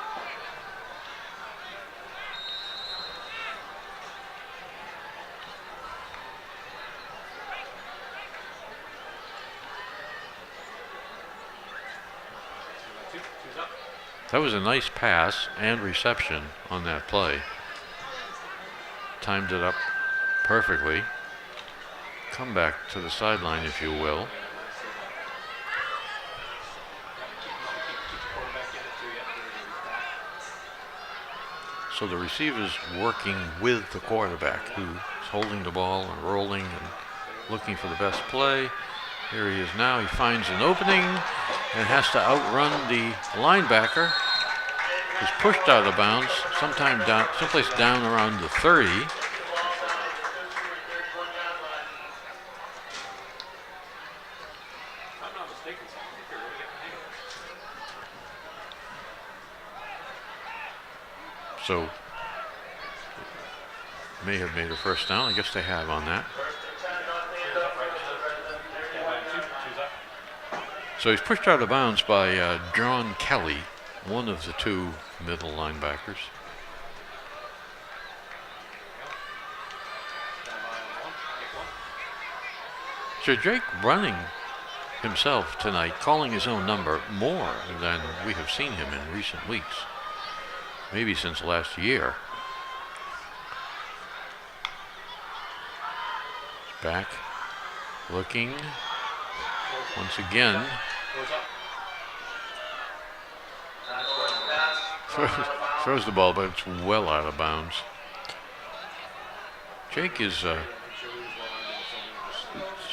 That was a nice pass and reception on that play. Timed it up perfectly. Come back to the sideline, if you will. So the receiver's working with the quarterback, who's holding the ball and rolling and looking for the best play. Here he is now. He finds an opening and has to outrun the linebacker, who's pushed out of bounds, someplace down around the 30. So may have made a first down. I guess they have on that. So he's pushed out of bounds by John Kelly, one of the two middle linebackers. So Jake running himself tonight, calling his own number more than we have seen him in recent weeks, maybe since last year. Back, looking, once again. Throws the ball, but it's well out of bounds. Jake is sort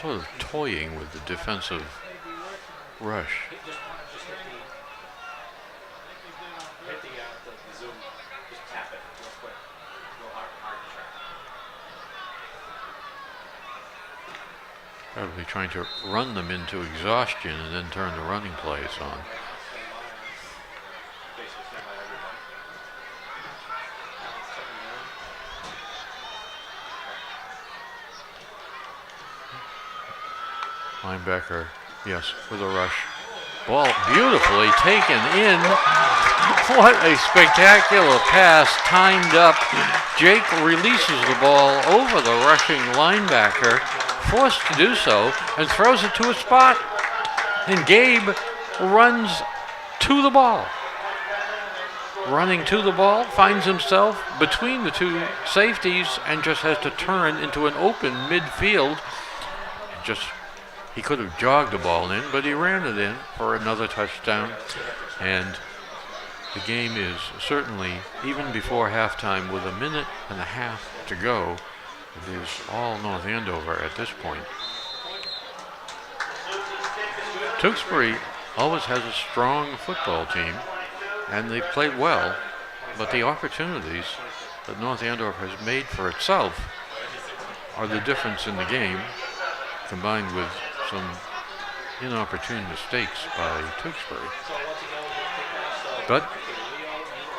of toying with the defensive rush. Probably trying to run them into exhaustion and then turn the running plays on. Linebacker, yes, with a rush. Ball beautifully taken in. What a spectacular pass, timed up. Jake releases the ball over the rushing linebacker, forced to do so, and throws it to a spot. And Gabe runs to the ball. Running to the ball, finds himself between the two safeties and just has to turn into an open midfield. He could have jogged the ball in, but he ran it in for another touchdown. And the game is certainly, even before halftime, with a minute and a half to go, it is all North Andover at this point. Tewksbury always has a strong football team, and they've played well, but the opportunities that North Andover has made for itself are the difference in the game, combined with some inopportune mistakes by Tewksbury. But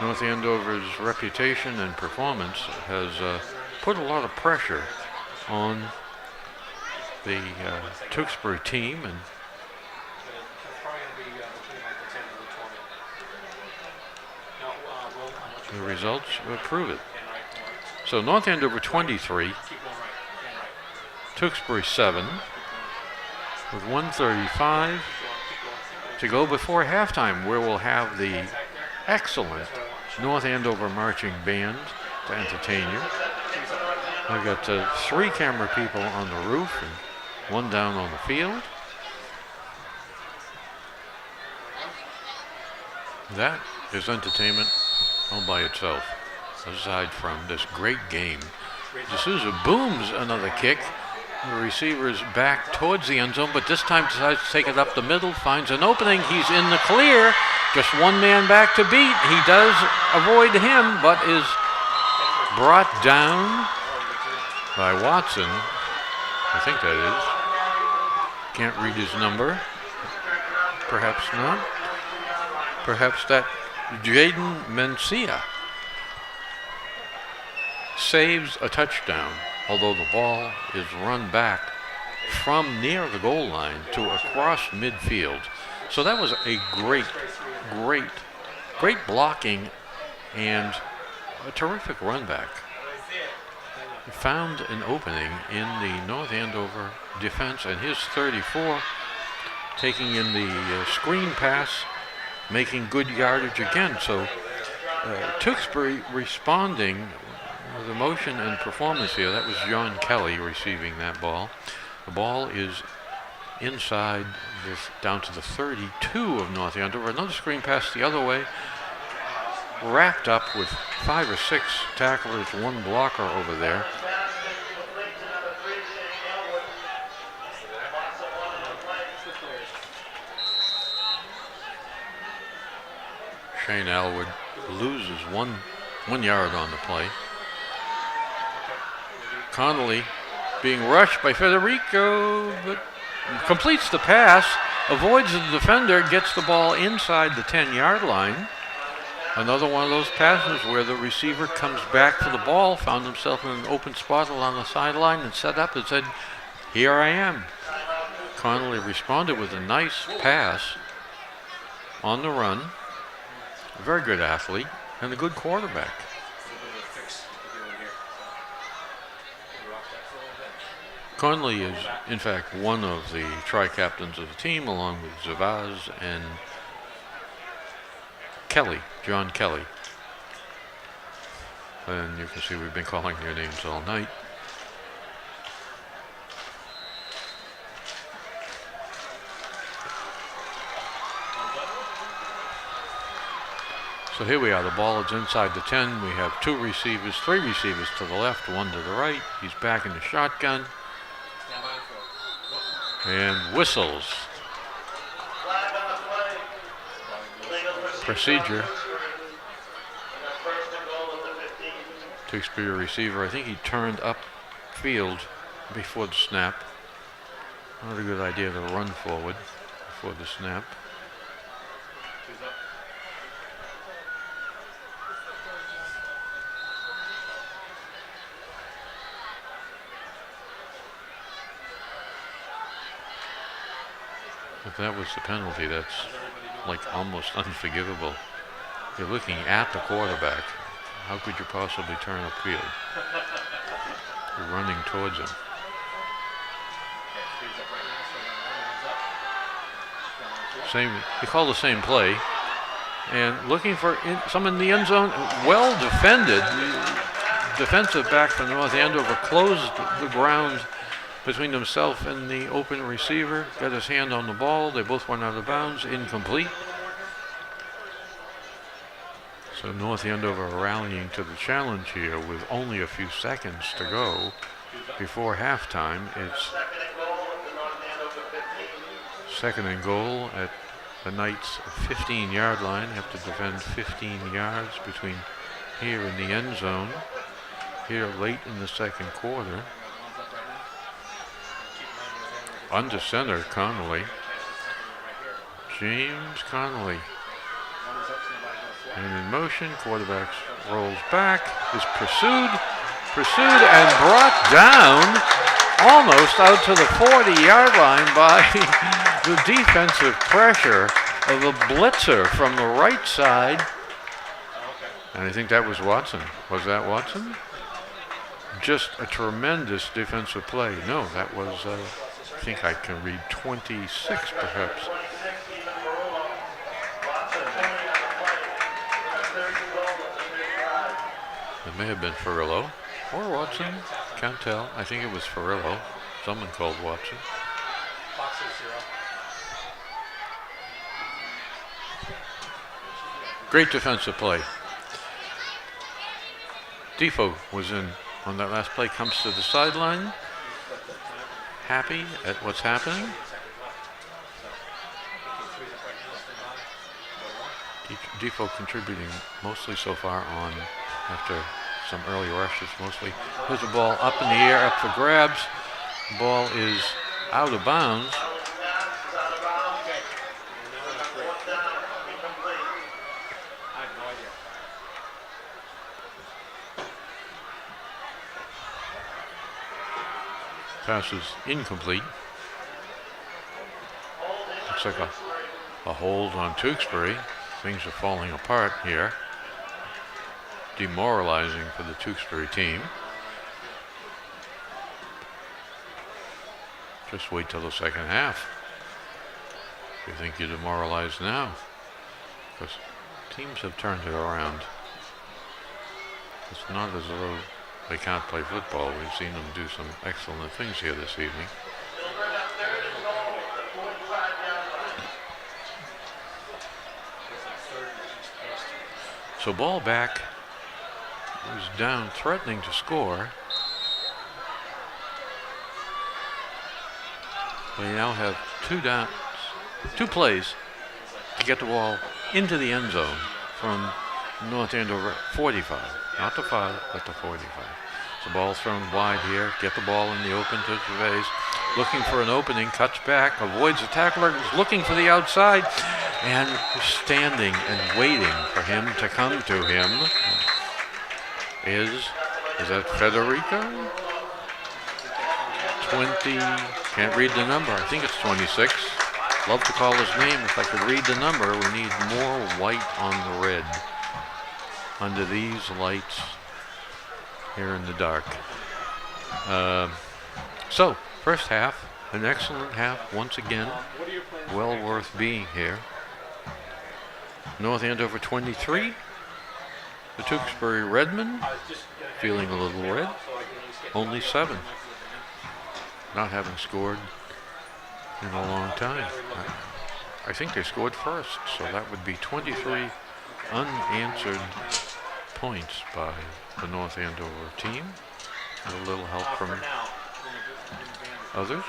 North Andover's reputation and performance has put a lot of pressure on the Tewksbury team, and the results prove it. So North Andover 23, Tewksbury 7, with 1:35 to go before halftime, where we'll have the excellent North Andover Marching Band to entertain you. I've got 3 camera people on the roof and 1 down on the field. That is entertainment all by itself, aside from this great game. D'Souza booms another kick. The receiver's back towards the end zone, but this time decides to take it up the middle, finds an opening. He's in the clear. Just one man back to beat. He does avoid him, but is brought down by Watson. I think that is. Can't read his number. Perhaps not. Perhaps that Jaden Mencia saves a touchdown, although the ball is run back from near the goal line to across midfield. So that was a great blocking and a terrific run back. He found an opening in the North Andover defense, and his 34 taking in the screen pass, making good yardage again. So Tewksbury responding with emotion and performance here. That was John Kelly receiving that ball. The ball is inside this, down to the 32 of North Andover. Another screen pass the other way, wrapped up with 5 or 6 tacklers, 1 blocker over there. Shane Alwood loses one yard on the play. Connolly being rushed by Federico, but completes the pass, avoids the defender, gets the ball inside the 10-yard line. Another one of those passes where the receiver comes back for the ball, found himself in an open spot along the sideline and set up and said, "Here I am." Connolly responded with a nice pass on the run. A very good athlete and a good quarterback. Connolly is, in fact, one of the tri-captains of the team, along with Zavaz and Kelly, John Kelly. And you can see we've been calling their names all night. So here we are, the ball is inside the 10. We have three receivers to the left, one to the right. He's back in the shotgun. And whistles. Procedure. Tewksbury receiver, I think he turned up field before the snap. Not a good idea to run forward before the snap. If that was the penalty, that's like almost unforgivable. You're looking at the quarterback. How could you possibly turn upfield? You're running towards him. He called the same play. And looking for some in the end zone. Well defended. The defensive back from North Andover closed the ground between himself and the open receiver. Got his hand on the ball. They both went out of bounds. Incomplete. So North Andover rallying to the challenge here with only a few seconds to go before halftime. It's second and goal at the Knights' 15-yard line. Have to defend 15 yards between here and the end zone. Here late in the second quarter. Under center, Connolly. James Connolly. And in motion, quarterback rolls back, is pursued and brought down almost out to the 40-yard line by the defensive pressure of a blitzer from the right side. And I think that was Watson. Was that Watson? Just a tremendous defensive play. No, that was, I think I can read 26 perhaps. It may have been Ferrillo or Watson. Can't tell. I think it was Ferrillo. Someone called Watson. Great defensive play. Defoe was in on that last play, comes to the sideline. Happy at what's happening. Defoe contributing mostly so far on after some early rushes mostly. There's a ball up in the air, up for grabs. The ball is out of bounds. Pass is incomplete. Looks like a hold on Tewksbury. Things are falling apart here. Demoralizing for the Tewksbury team. Just wait till the second half. If you think you're demoralized now, because teams have turned it around. It's not as though they can't play football. We've seen them do some excellent things here this evening. So ball back, was down, threatening to score. We now have two plays to get the ball into the end zone from North Andover 45. Not the 5, but the 45. The ball thrown wide here. Get the ball in the open to Gervais. Looking for an opening, cuts back, avoids the tackler, is looking for the outside. And standing and waiting for him to come to him is that Federico? 20, can't read the number, I think it's 26. Love to call his name if I could read the number. We need more white on the red under these lights here in the dark. So, first half, an excellent half once again. Well worth being here. North Andover 23. The Tewksbury Redmen feeling a little red. Only 7. Not having scored in a long time. I think they scored first, so that would be 23 unanswered points by the North Andover team. With a little help from others.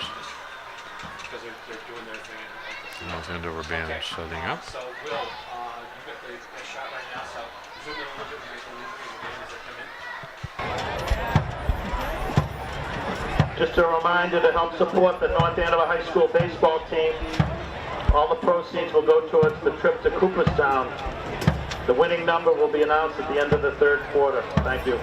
The North Andover band setting up. Just a reminder to help support the North Andover High School baseball team. All the proceeds will go towards the trip to Cooperstown. The winning number will be announced at the end of the third quarter. Thank you.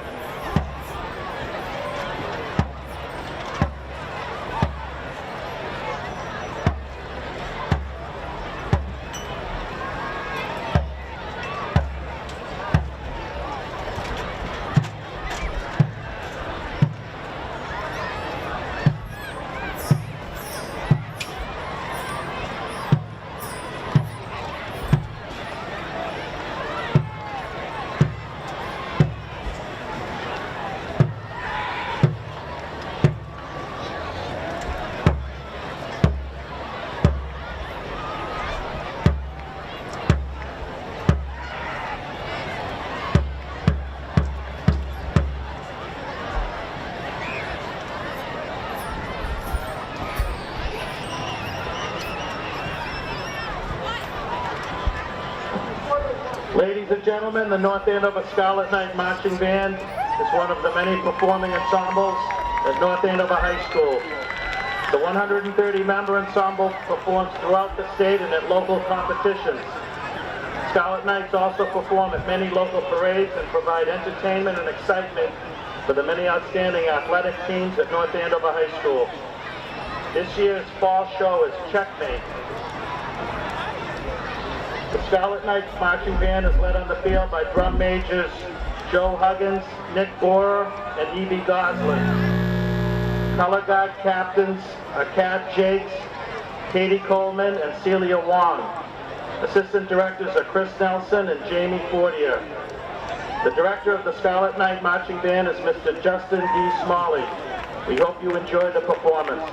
Ladies and gentlemen, the North Andover Scarlet Knight Marching Band is one of the many performing ensembles at North Andover High School. The 130-member ensemble performs throughout the state and at local competitions. Scarlet Knights also perform at many local parades and provide entertainment and excitement for the many outstanding athletic teams at North Andover High School. This year's fall show is Checkmate. The Scarlet Knights Marching Band is led on the field by drum majors Joe Huggins, Nick Borer, and Evie Goslin. Color guard captains are Kat Jakes, Katie Coleman, and Celia Wong. Assistant directors are Chris Nelson and Jamie Fortier. The director of the Scarlet Knight Marching Band is Mr. Justin D. Smalley. We hope you enjoy the performance.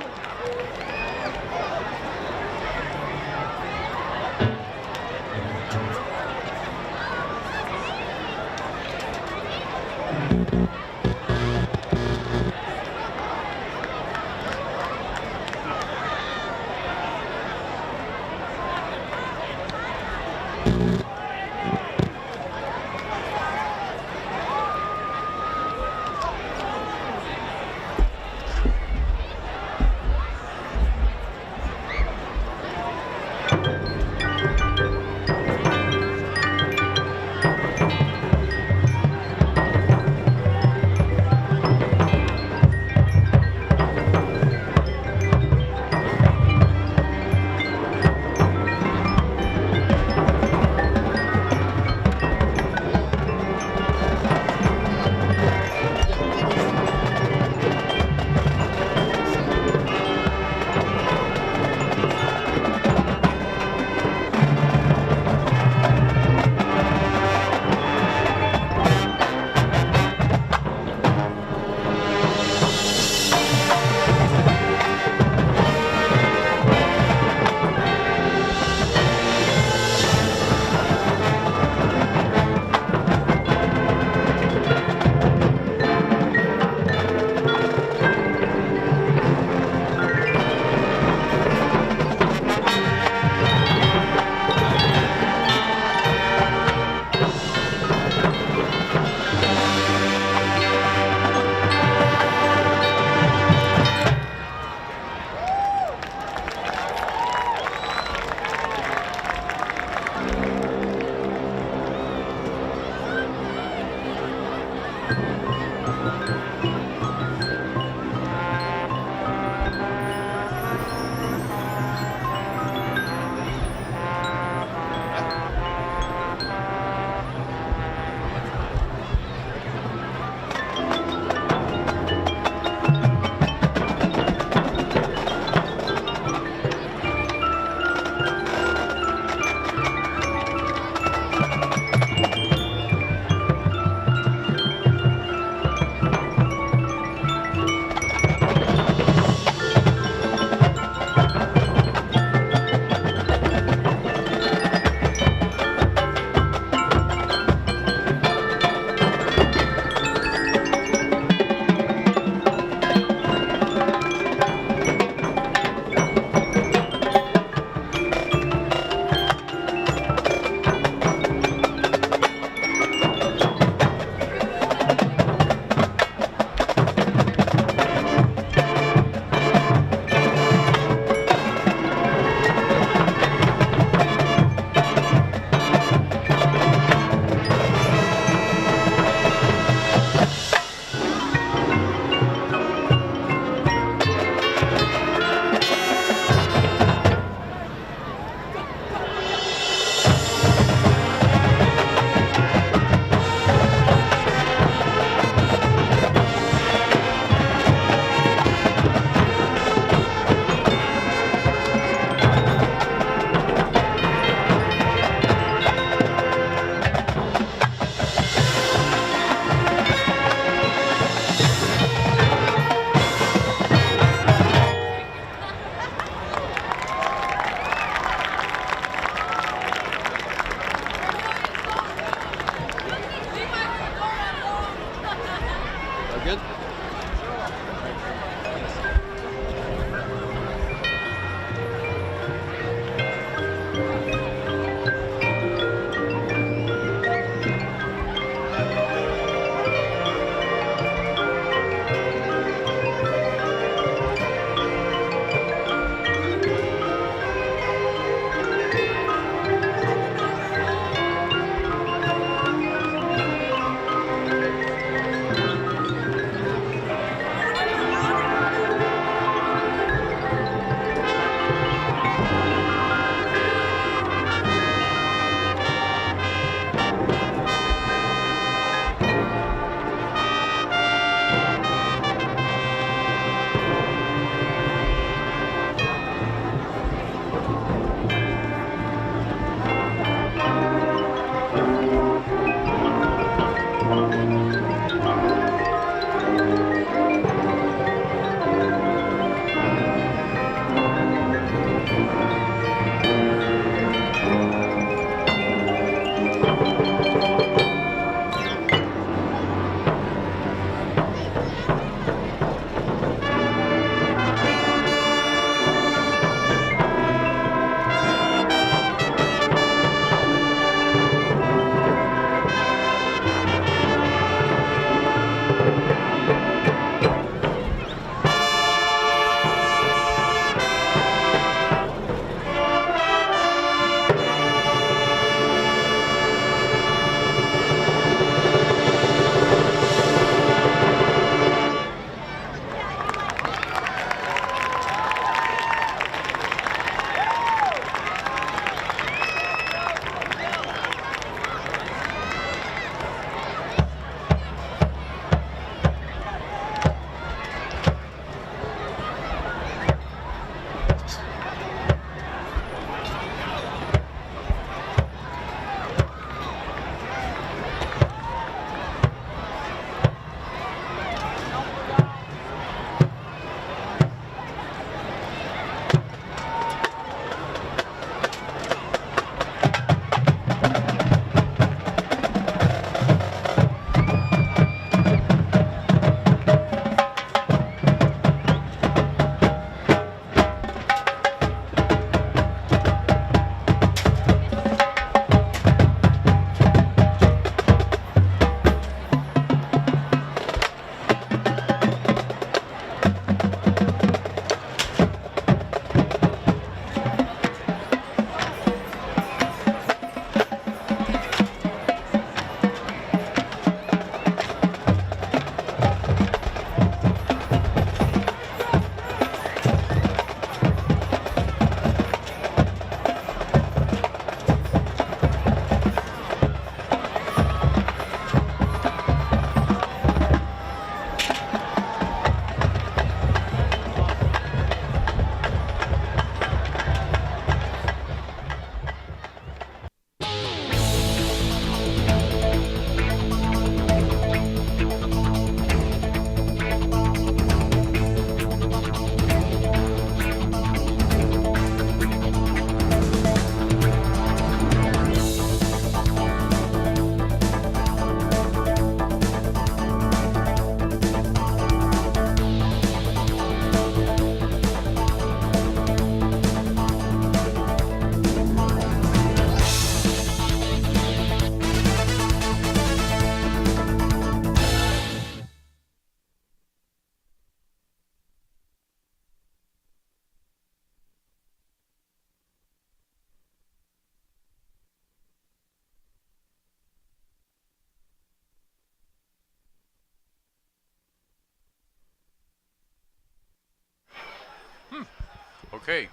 Okay.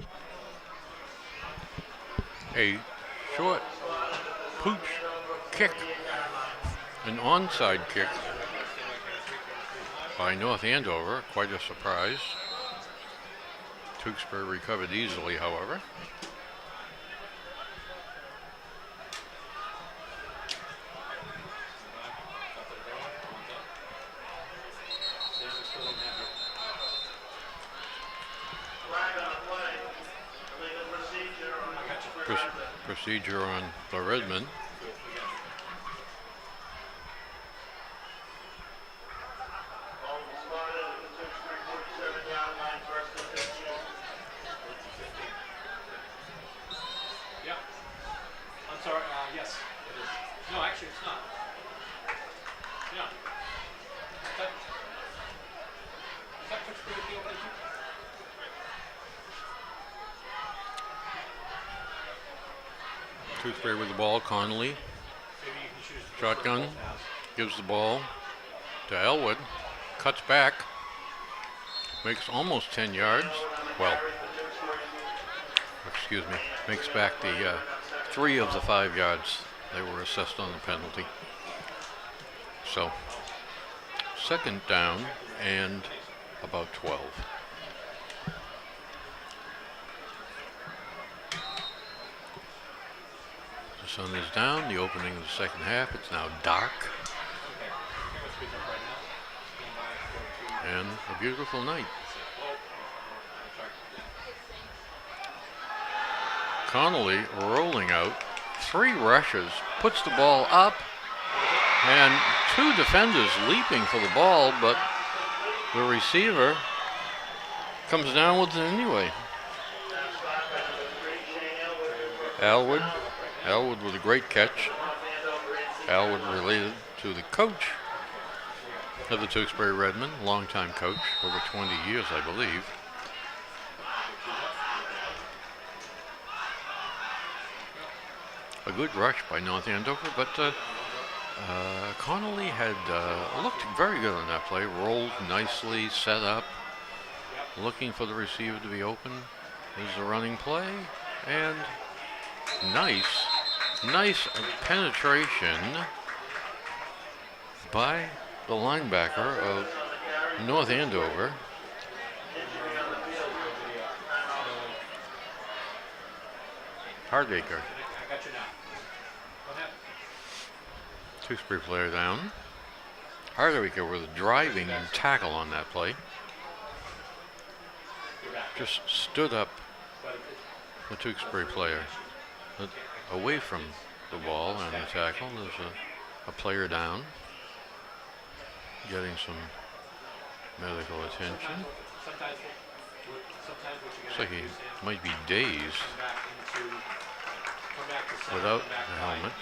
A short pooch kick, an onside kick by North Andover, quite a surprise. Tewksbury recovered easily, however. Procedure on the Redmen. Yeah. I'm sorry. Yes, it is. No, actually, it's not. Yeah. Is that Tewksbury with the opening kick? Tewksbury with the ball. Connolly. Shotgun. Gives the ball to Elwood. Cuts back. Makes almost 10 yards. Well, excuse me. Makes back the 3 of the 5 yards they were assessed on the penalty. So, second down and about 12. The sun is down, the opening of the second half. It's now dark. And a beautiful night. Connolly rolling out, 3 rushes, puts the ball up, and 2 defenders leaping for the ball, but the receiver comes down with it anyway. Elwood with a great catch. Elwood related to the coach of the Tewksbury Redmen, longtime coach, over 20 years, I believe. A good rush by North Andover, but Connolly had looked very good on that play, rolled nicely, set up, looking for the receiver to be open. There's the running play, and nice penetration by the linebacker of North Andover. Hardacre. Tewksbury player down. Hardacre with a driving tackle on that play. Just stood up the Tewksbury player away from the ball and the tackle. There's a player down, getting some medical attention. Looks like he might be dazed without the helmet.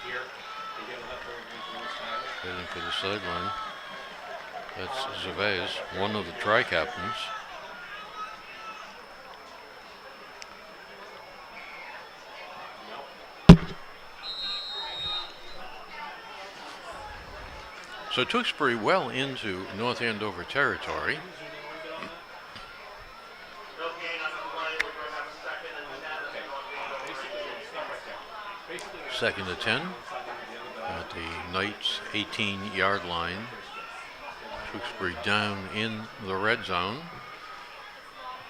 Heading for the sideline. That's Gervais, one of the tri-captains. So Tewksbury well into North Andover territory. Second to 10 at the Knights 18-yard line. Tewksbury down in the red zone.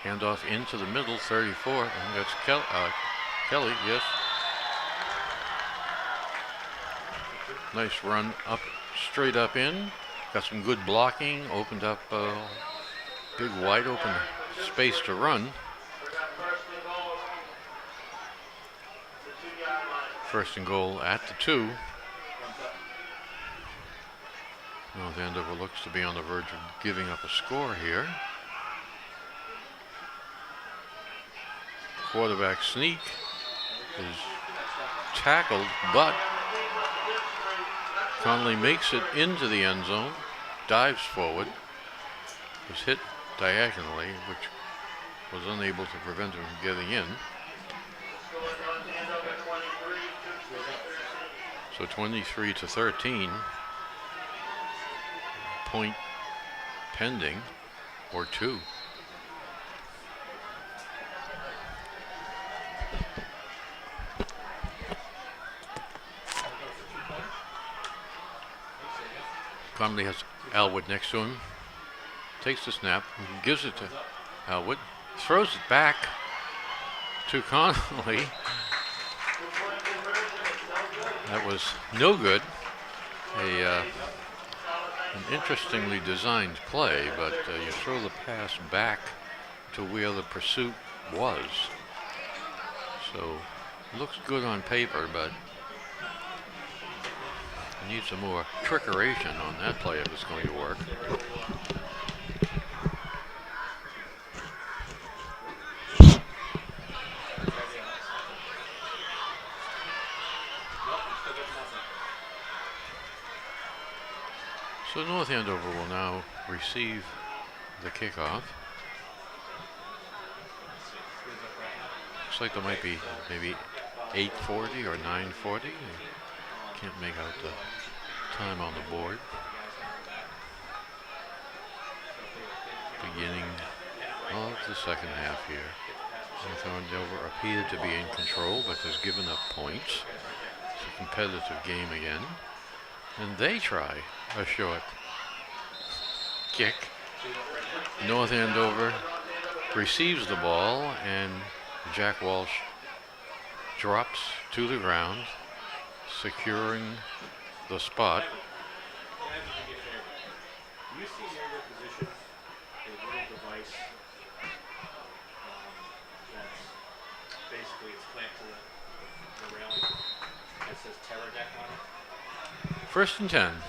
Handoff into the middle, 34. I think that's Kelly, yes. Nice run up, straight up in. Got some good blocking, opened up a big wide open space to run. First and goal at the 2. North Andover looks to be on the verge of giving up a score here. Quarterback sneak is tackled, but Connolly makes it into the end zone, dives forward, was hit diagonally, which was unable to prevent him from getting in. So 23-13, point pending, or 2. Connolly has Elwood next to him. Takes the snap, gives it to Elwood, throws it back to Connolly. That was no good. An interestingly designed play, but you throw the pass back to where the pursuit was. So it looks good on paper, but you need some more trickeration on that play if it's going to work. So North Andover will now receive the kickoff. Looks like there might be maybe 8:40 or 9:40. Can't make out the time on the board. Beginning of the second half here. North Andover appeared to be in control, but has given up points. It's a competitive game again. And they try a short kick. North Andover receives the ball, and Jack Walsh drops to the ground, securing the spot. You see near your position a little device that's basically it's clamped to the railing that says Terra Deck on it. First and 10.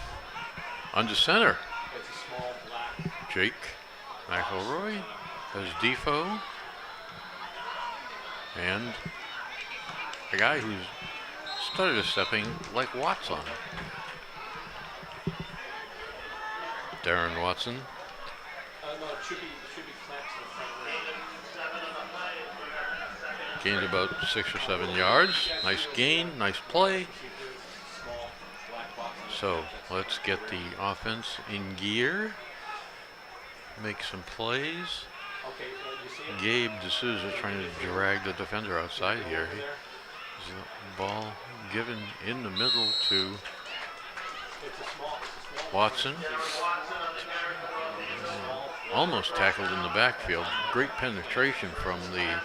Under center. It's a small black. Jake McElroy has Defoe. And a guy who's started stepping like Watson. Darren Watson. No, it should be clamped to the front rail. Gained about 6 or 7 yards. Nice gain, nice play. So let's get the offense in gear. Make some plays. Gabe D'Souza trying to drag the defender outside here. The ball given in the middle to Watson. Almost tackled in the backfield. Great penetration from the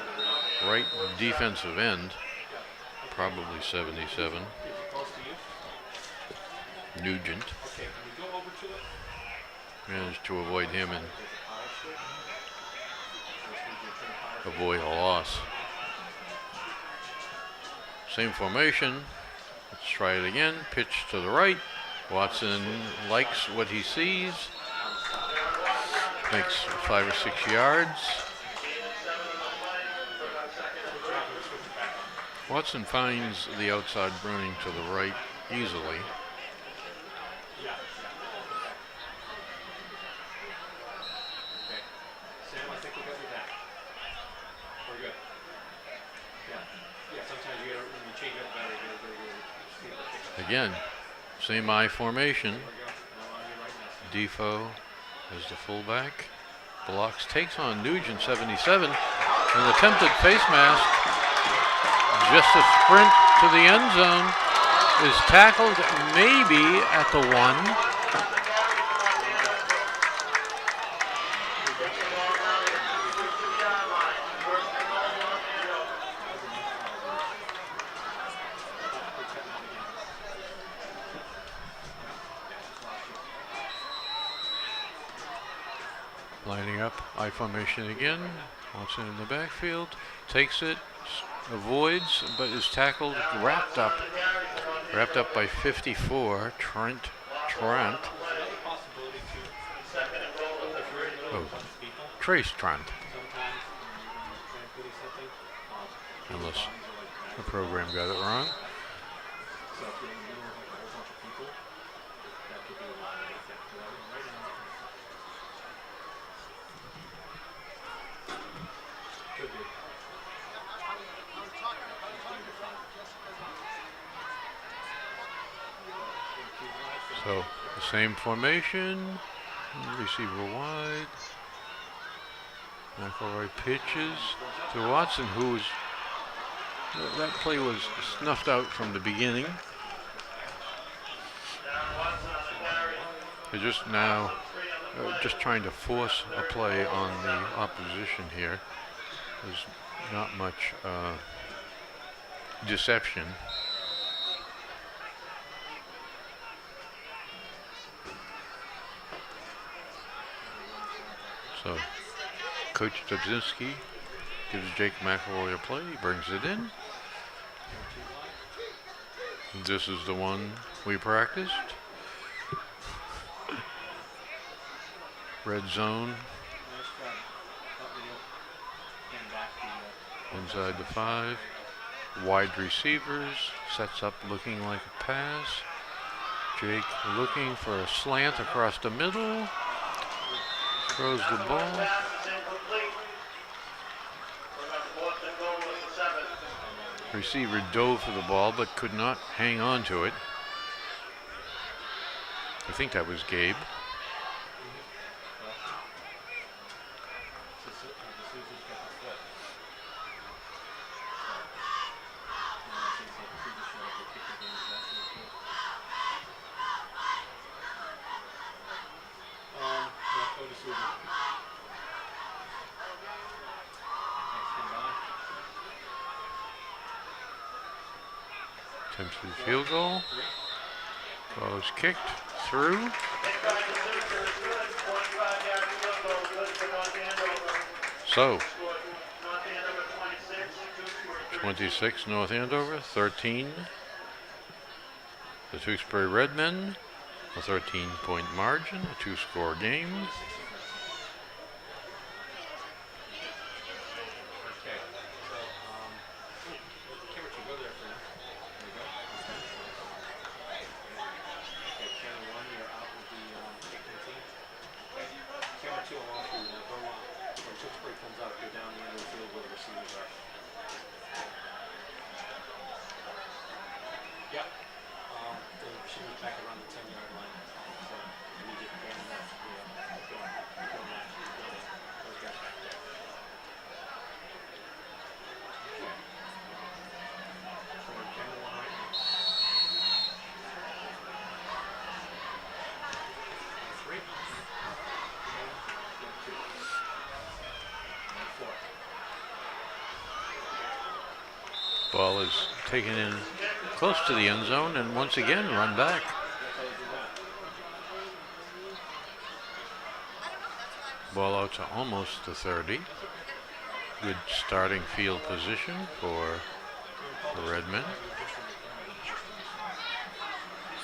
right defensive end. Probably 77. Nugent managed to avoid him and avoid a loss. Same formation. Let's try it again. Pitch to the right. Watson likes what he sees. Makes 5 or 6 yards. Watson finds the outside running to the right easily. Again, same I formation. Defoe is the fullback. Blocks, takes on Nugent, 77. An attempted face mask. Just a sprint to the end zone. Is tackled maybe at the 1. Lining up, I formation again. Watson in the backfield, takes it, avoids, but is tackled, wrapped up by 54, Trent. Oh, Trace Trent. Unless the program got it wrong. So the same formation, receiver wide. McElroy pitches to Watson, who's that play was snuffed out from the beginning. They're just now just trying to force a play on the opposition here. There's not much deception. So Coach Tewksbury gives Jake McElroy a play. He brings it in. This is the one we practiced. Red zone. Inside the 5. Wide receivers. Sets up looking like a pass. Jake looking for a slant across the middle. Throws the ball. Receiver dove for the ball but could not hang on to it. I think that was Gabe. Attempts the field goal. Ball is kicked through. So, 26 North Andover, 13 the Tewksbury Redmen, a 13-point margin, a 2-score game. Ball is taken in close to the end zone and once again run back. Ball out to almost the 30. Good starting field position for the Redmen.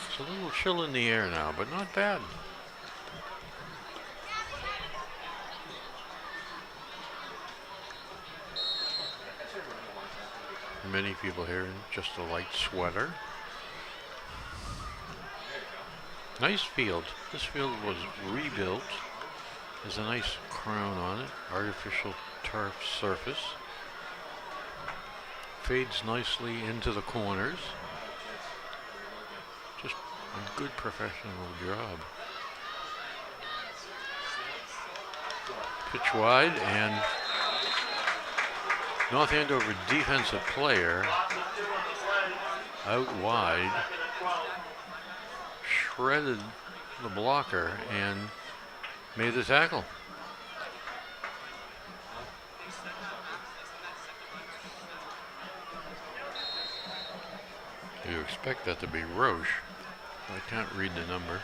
It's a little chill in the air now, but not bad. Many people here in just a light sweater. Nice field. This field was rebuilt. There's a nice crown on it. Artificial turf surface. Fades nicely into the corners. Just a good professional job. Pitch wide and North Andover defensive player out wide shredded the blocker and made the tackle. You expect that to be Roche. I can't read the number.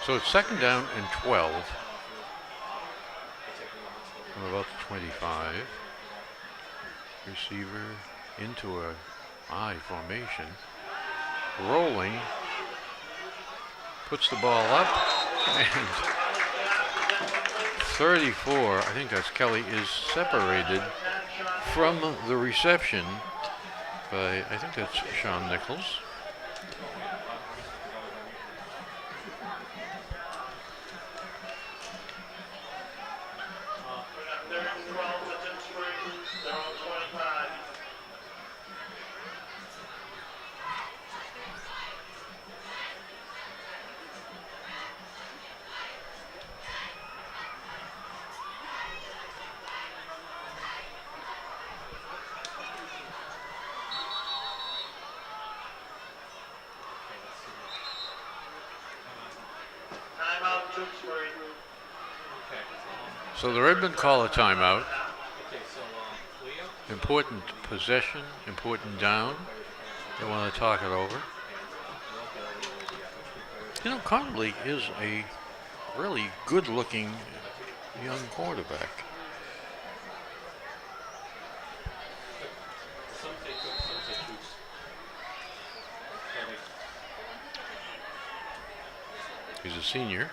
So it's second down and 12 from about the 25. Receiver into a I formation. Rolling. Puts the ball up. And 34, I think that's Kelly, is separated from the reception by, I think that's Sean Nichols. So the Redmen call a timeout. Important possession, important down. They want to talk it over. You know, Connolly is a really good-looking young quarterback. He's a senior.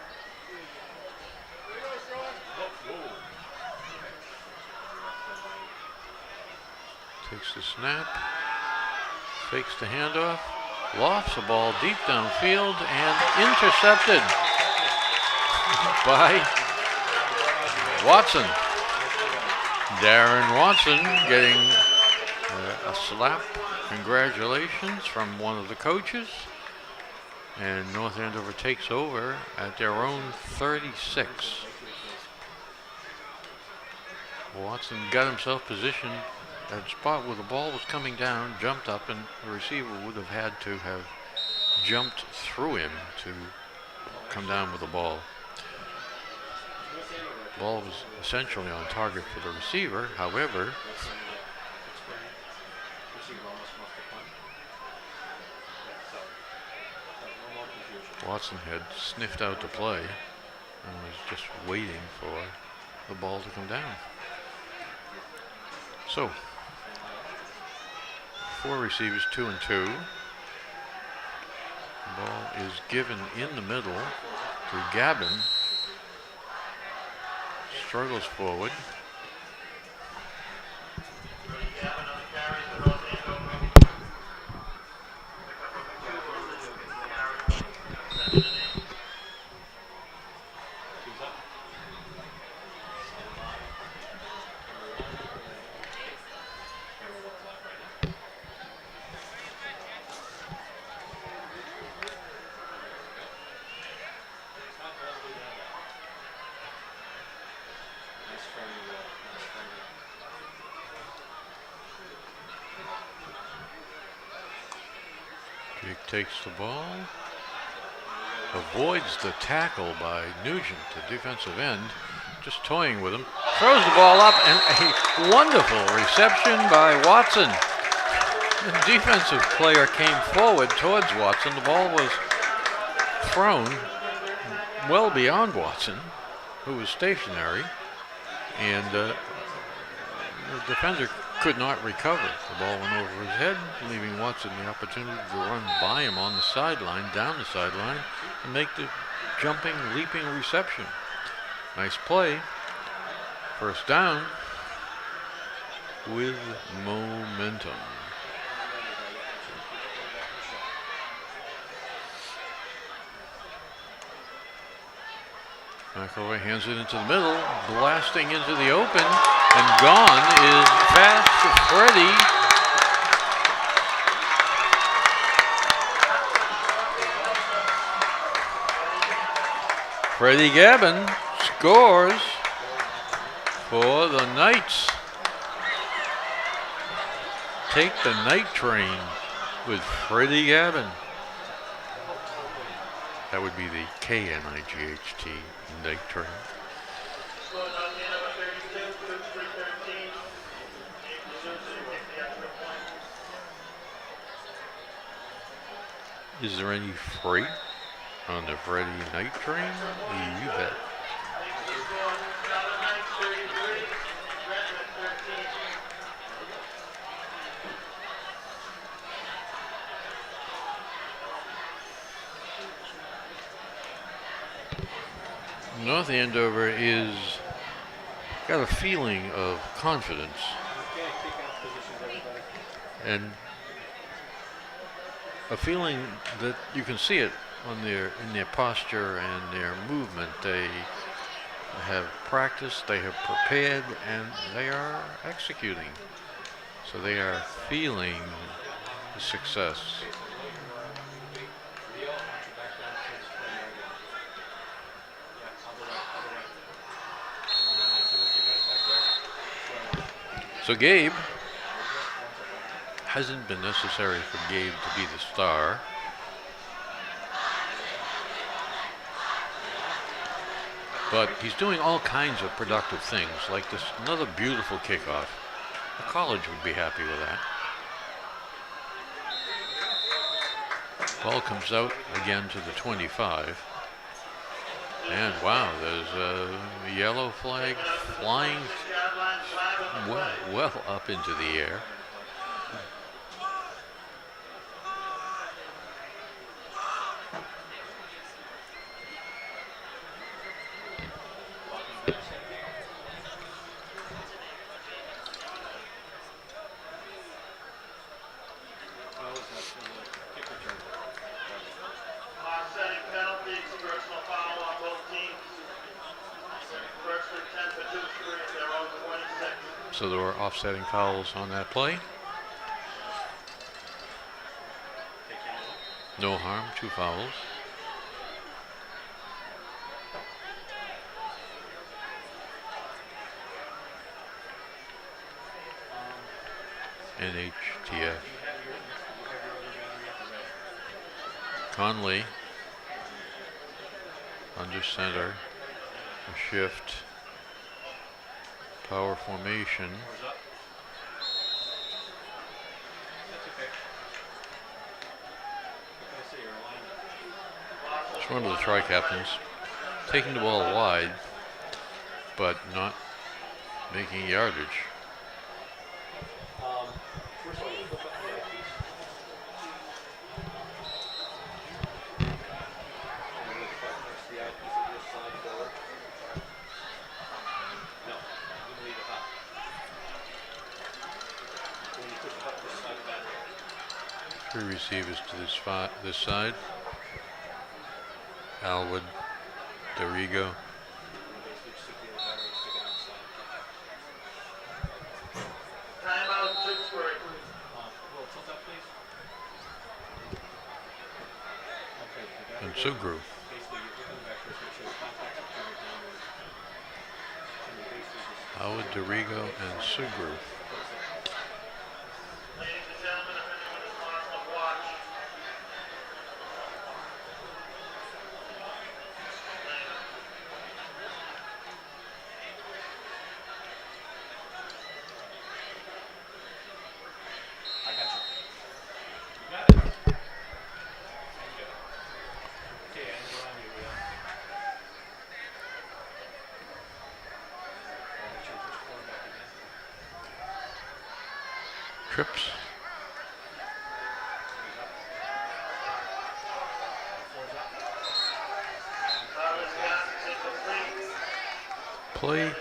Takes the snap, fakes the handoff, lofts the ball deep downfield and intercepted by Watson. Darren Watson getting a slap. Congratulations from one of the coaches. And North Andover takes over at their own 36. Watson got himself positioned at a spot where the ball was coming down, jumped up, and the receiver would have had to have jumped through him to come down with the ball. The ball was essentially on target for the receiver. However, Watson had sniffed out the play and was just waiting for the ball to come down. So, 4 receivers, 2 and 2. The ball is given in the middle to Gavin. Struggles forward. Takes the ball, avoids the tackle by Nugent, the defensive end, just toying with him, throws the ball up, and a wonderful reception by Watson. The defensive player came forward towards Watson. The ball was thrown well beyond Watson, who was stationary, and the defender could not recover. The ball went over his head, leaving Watson the opportunity to run by him on the sideline, down the sideline, and make the jumping, leaping reception. Nice play. First down with momentum. McElroy hands it into the middle, blasting into the open, and gone is fast Freddie. Freddie Gavin scores for the Knights. Take the night train with Freddie Gavin. That would be the K-N-I-G-H-T, night train. Is there any freight on the Freddie night train? You bet. North Andover is got a feeling of confidence, and a feeling that you can see it on in their posture and their movement. They have practiced, they have prepared, and they are executing. So they are feeling the success. So Gabe, hasn't been necessary for Gabe to be the star. But he's doing all kinds of productive things, like this another beautiful kickoff. A college would be happy with that. Ball comes out again to the 25. And wow, there's a yellow flag flying well up into the air. Offsetting penalties, personal foul on both teams. Firstly, 10 for Tewksbury at their own 26. So there were offsetting fouls on that play. No harm, 2 fouls. NHTF. Conley under center, a shift, power formation. It's one of the tri-captains taking the ball wide, but not making yardage. Three receivers to this side. Alwood, Dorigo. Timeout, Tewksbury. And Sugru. Alwood, Dorigo, and Sugru. Ladies and gentlemen, if anyone has lost a watch, Trips. Play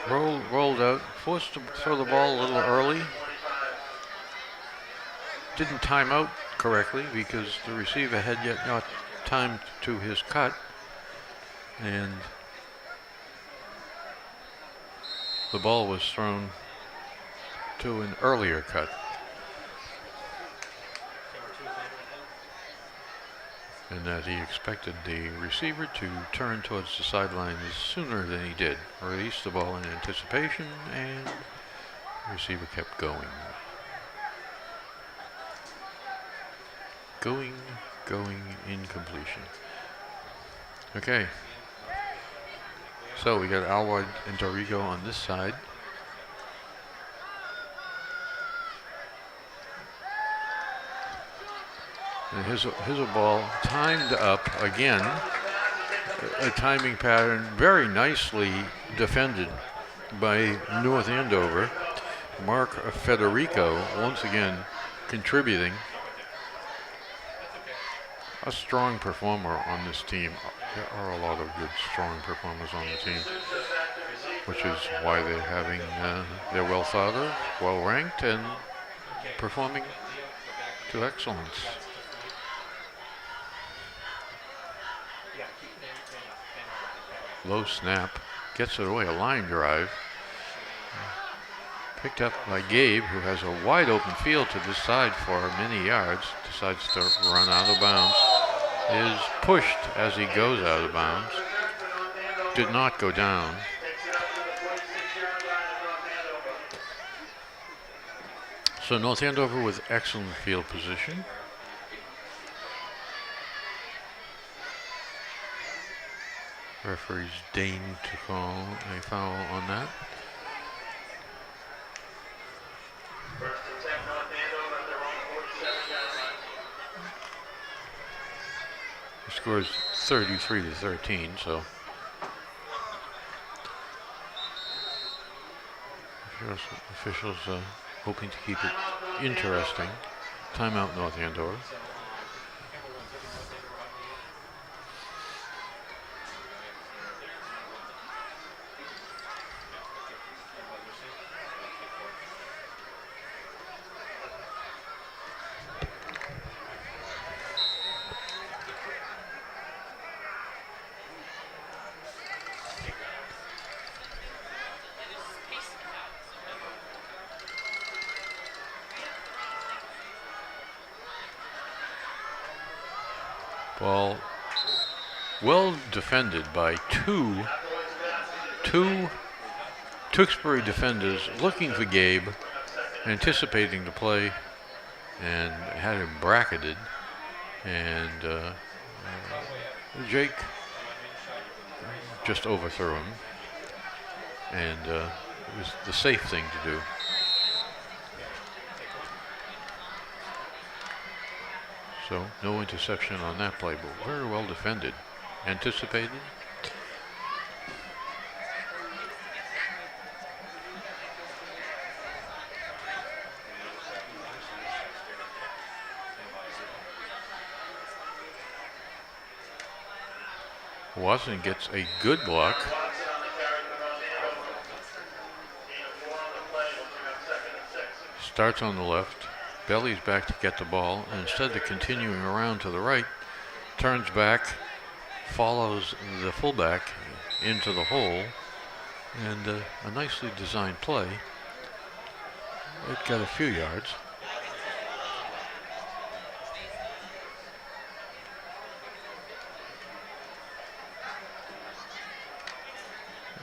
rolled out, forced to throw the ball a little early. Didn't time out correctly because the receiver had yet not timed to his cut, and the ball was thrown to an earlier cut. And that he expected the receiver to turn towards the sidelines sooner than he did. Released the ball in anticipation, and the receiver kept going. Going, incompletion. Okay. So we got Alwood and Dorigo on this side. And here's a ball timed up again. A timing pattern very nicely defended by North Andover. Mark Federico once again contributing. A strong performer on this team. There are a lot of good strong performers on the team, which is why they're having, they're well thought of, well ranked, and performing to excellence. Low snap, gets it away, a line drive. Picked up by Gabe, who has a wide open field to this side for many yards. Decides to run out of bounds. Is pushed as he goes out of bounds. Did not go down. So North Andover with excellent field position. Referees deign to call a foul on that. First and 10, North Andover at their own 47-yard line. The score is 33-13, so officials hoping to keep it interesting. Timeout, North Andover. Ball well defended by two Tewksbury defenders looking for Gabe, anticipating the play, and had him bracketed. And Jake just overthrew him, and it was the safe thing to do. So no interception on that play, but very well defended. Anticipated. Watson gets a good block. Starts on the left. Bellies back to get the ball, and instead of continuing around to the right, turns back, follows the fullback into the hole, and a nicely designed play. It got a few yards.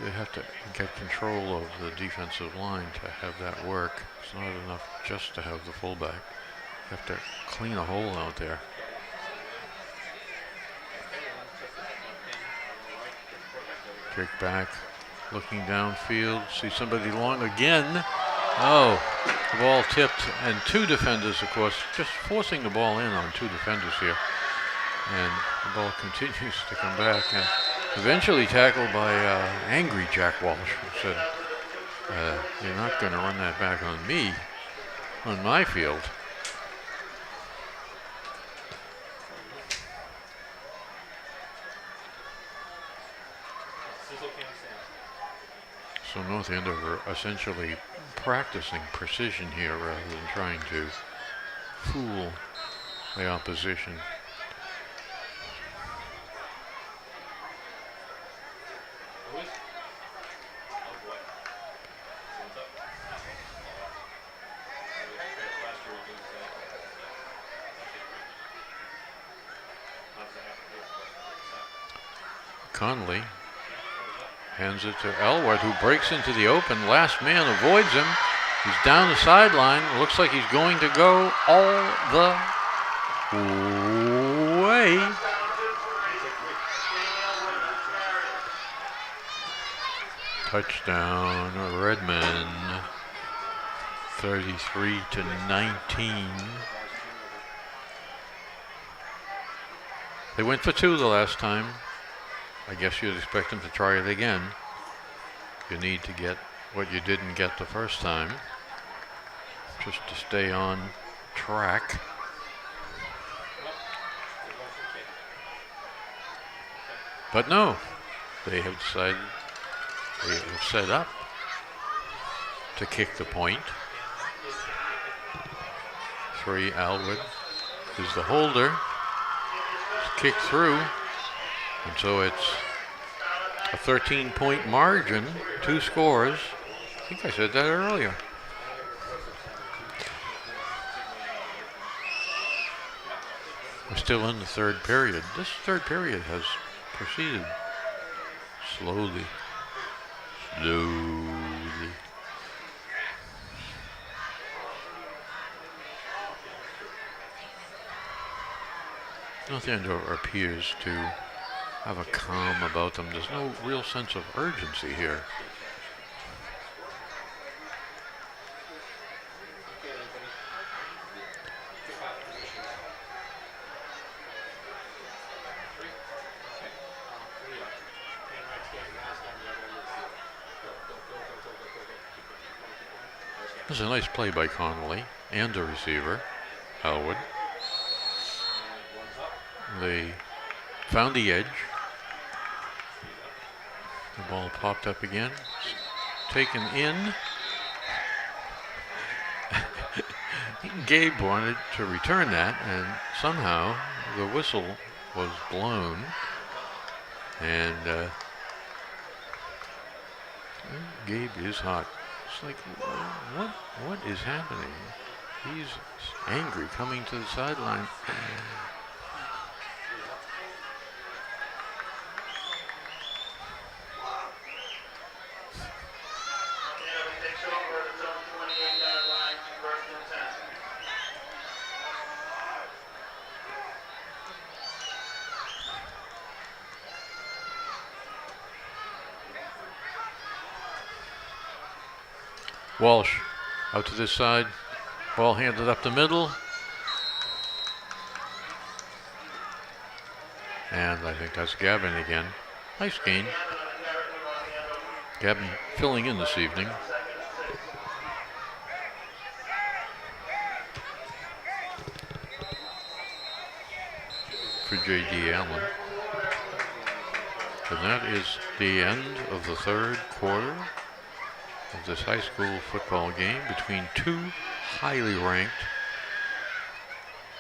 They have to get control of the defensive line to have that work. It's not enough just to have the fullback. You have to clean a hole out there. Kick back, looking downfield, see somebody long again. Oh, the ball tipped, and two defenders, of course, just forcing the ball in on two defenders here. And the ball continues to come back, and eventually tackled by angry Jack Walsh, who said, you're not going to run that back on me, on my field. So North Andover essentially practicing precision here rather than trying to fool the opposition. Conley hands it to Elwood, who breaks into the open. Last man avoids him. He's down the sideline. Looks like he's going to go all the way. Touchdown, Redmen. 33-19. They went for two the last time. I guess you'd expect them to try it again. You need to get what you didn't get the first time, just to stay on track. But no, they have decided, they have set up to kick the point. 3, Alwood is the holder. It's kicked through. And so it's a 13-point margin, 2 scores. I think I said that earlier. We're still in the third period. This third period has proceeded slowly. North Andover appears to have a calm about them. There's no real sense of urgency here. This is a nice play by Connolly and the receiver, Elwood. They found the edge. The ball popped up again. Taken in. Gabe wanted to return that, and somehow the whistle was blown. And Gabe is hot. It's like, what is happening? He's angry coming to the sideline. Walsh out to this side. Ball handed up the middle. And I think that's Gavin again. Nice gain. Gavin filling in this evening. For J.D. Allen. And that is the end of the third quarter of this high school football game between two highly ranked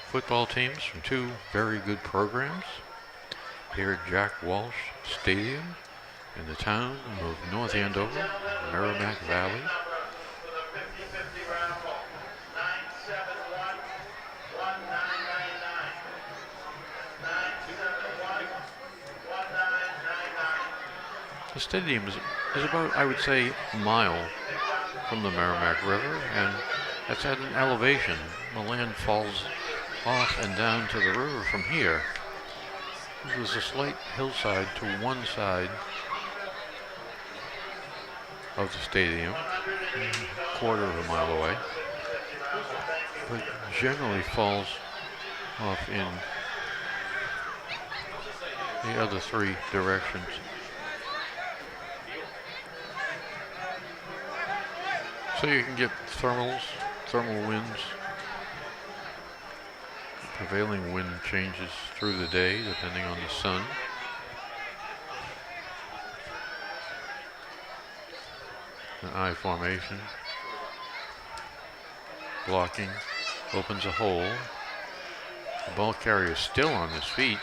football teams from two very good programs here at Jack Walsh Stadium in the town of North Andover, Merrimack Valley. The stadium is about, I would say, a mile from the Merrimack River, and it's at an elevation. The land falls off and down to the river from here. There's a slight hillside to one side of the stadium, a quarter of a mile away, but generally falls off in the other three directions. So you can get thermal winds. Prevailing wind changes through the day depending on the sun. An I formation. Blocking opens a hole. The ball carrier is still on his feet.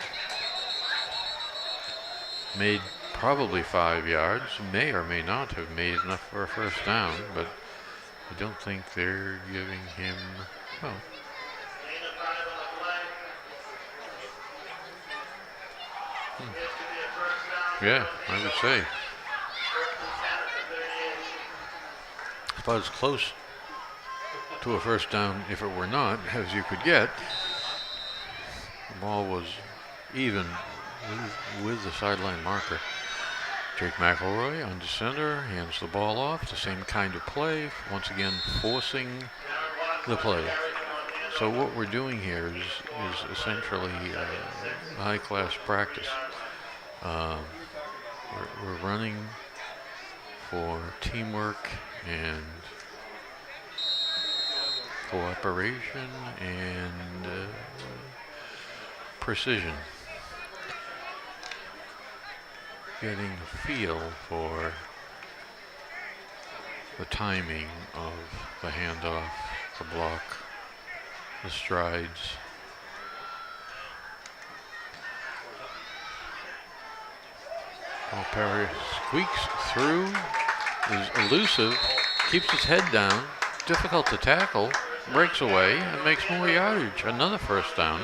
Made probably 5 yards. May or may not have made enough for a first down, but I don't think they're giving him, well. Yeah, I would say. About as close to a first down, if it were not, as you could get. The ball was even with the sideline marker. Jake McElroy under center, hands the ball off, the same kind of play, once again forcing the play. So what we're doing here is essentially high-class practice. We're running for teamwork and cooperation and precision. Getting a feel for the timing of the handoff, the block, the strides. Ball Perry squeaks through, is elusive, keeps his head down, difficult to tackle, breaks away, and makes more yardage. Another first down.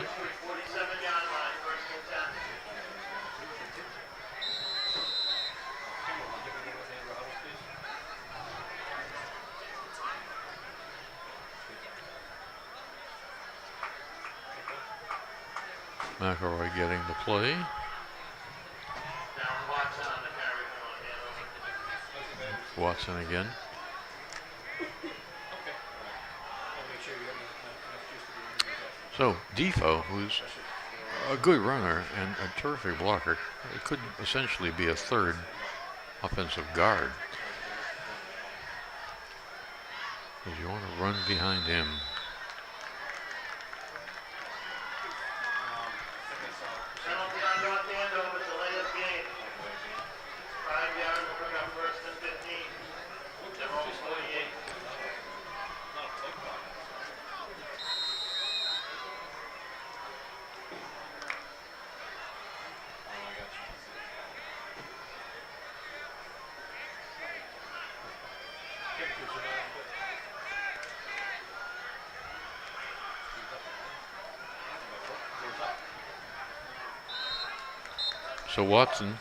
McElroy getting the play. Watson again. So Defoe, who's a good runner and a terrific blocker, it could essentially be a third offensive guard. Because you want to run behind him. Penalty on North Andover, delay of game. 5 yards, bring up first and 15. Number 48. So Watson,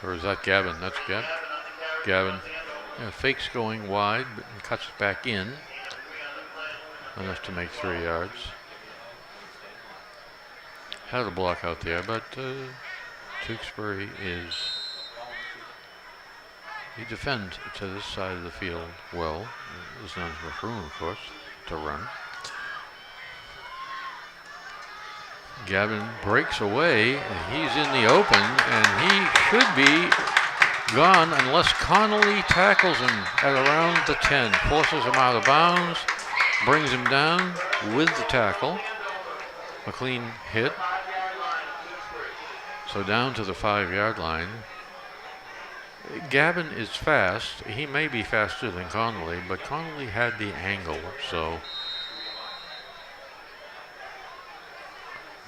or is that Gavin? That's Gavin. Gavin fakes going wide, but cuts back in. Enough to make 3 yards. Had a block out there, but Tewksbury he defends to this side of the field well. There's not enough room, of course, to run. Gavin breaks away, and he's in the open, and he should be gone unless Connolly tackles him at around the 10, forces him out of bounds, brings him down with the tackle. A clean hit. So down to the 5-yard line. Gavin is fast. He may be faster than Connolly, but Connolly had the angle, so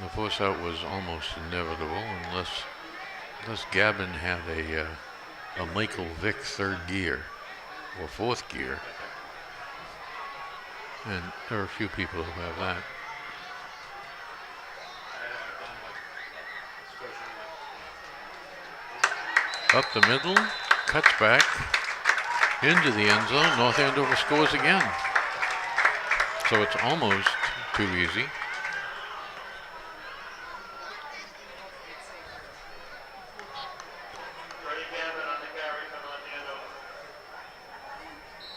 the force out was almost inevitable unless Gavin had a Michael Vick third gear or fourth gear. And there are a few people who have that. Up the middle, cuts back into the end zone. North Andover scores again. So it's almost too easy.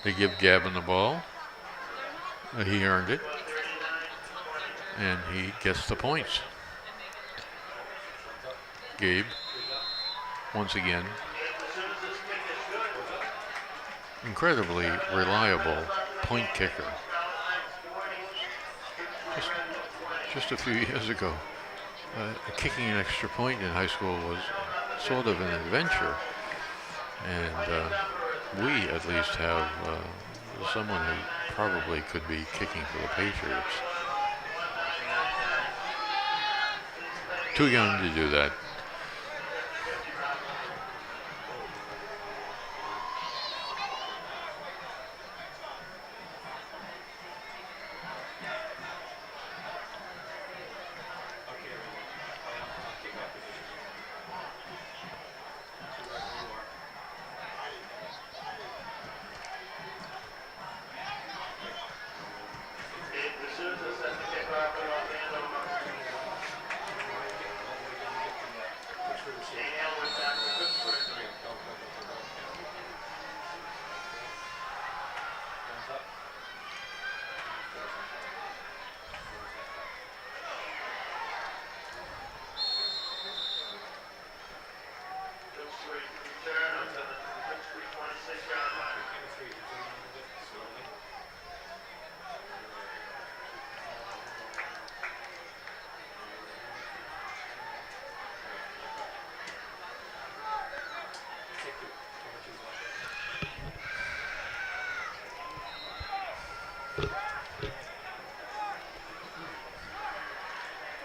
They give Gavin the ball. He earned it. And he gets the points. Gabe, once again, incredibly reliable point kicker. Just a few years ago, kicking an extra point in high school was sort of an adventure. And we at least have someone who probably could be kicking for the Patriots. Too young to do that.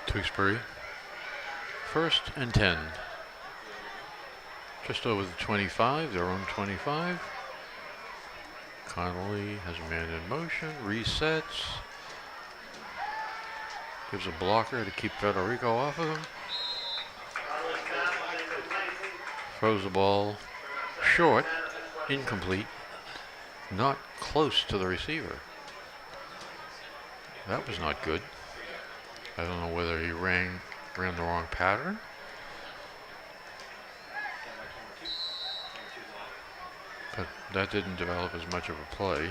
Tewksbury, 1st and 10. Just over the 25, their own 25. Connolly has a man in motion, resets. Gives a blocker to keep Federico off of him. Throws the ball short, incomplete, not close to the receiver. That was not good. I don't know whether he ran the wrong pattern. but that didn't develop as much of a play.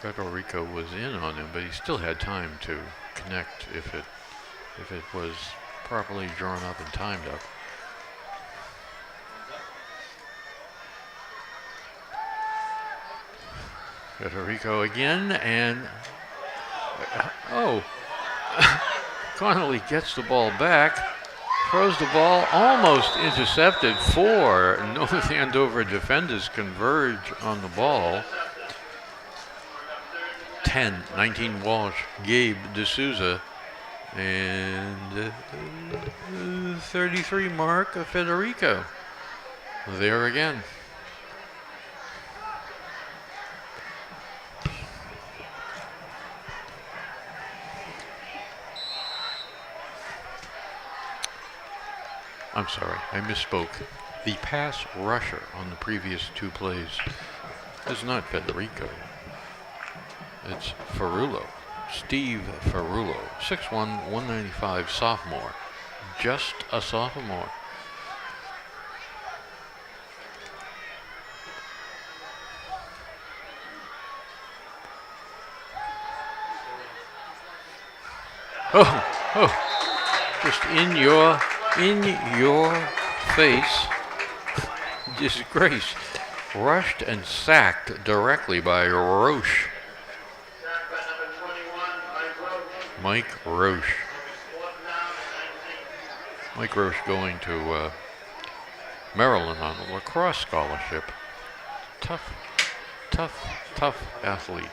Federico was in on him, but he still had time to connect if it was properly drawn up and timed up. Federico again, and Connolly gets the ball back, throws the ball, almost intercepted. 4 North Andover defenders converge on the ball. 19 Walsh, Gabe D'Souza, and 33 Mark Federico. There again. I'm sorry, I misspoke. The pass rusher on the previous 2 plays is not Federico. It's Ferrulo, Steve Ferrulo, 6'1", 195 sophomore. Just a sophomore. Just in your face. Disgrace. Rushed and sacked directly by Roche. Mike Roche. Mike Roche going to Maryland on a lacrosse scholarship. Tough athlete.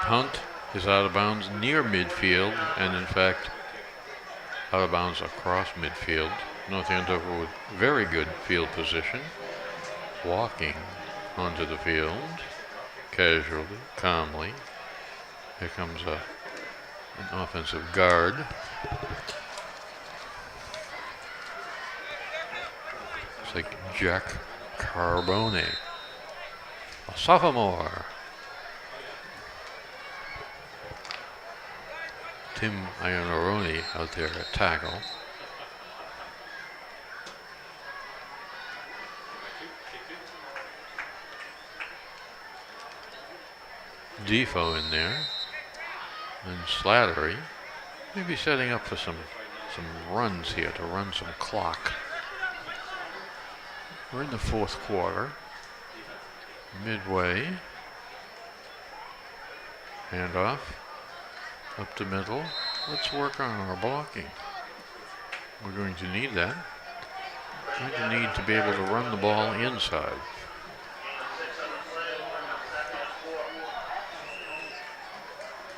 Punt is out of bounds near midfield, and in fact out of bounds across midfield. North Andover with very good field position, walking onto the field casually, calmly. Here comes an offensive guard. It's like Jack Carbone, a sophomore. Tim Ionoroni out there at tackle. Defoe in there. And Slattery. Maybe setting up for some runs here to run some clock. We're in the 4th quarter. Midway. Handoff. Up the middle. Let's work on our blocking. We're going to need that. We're going to need to be able to run the ball inside.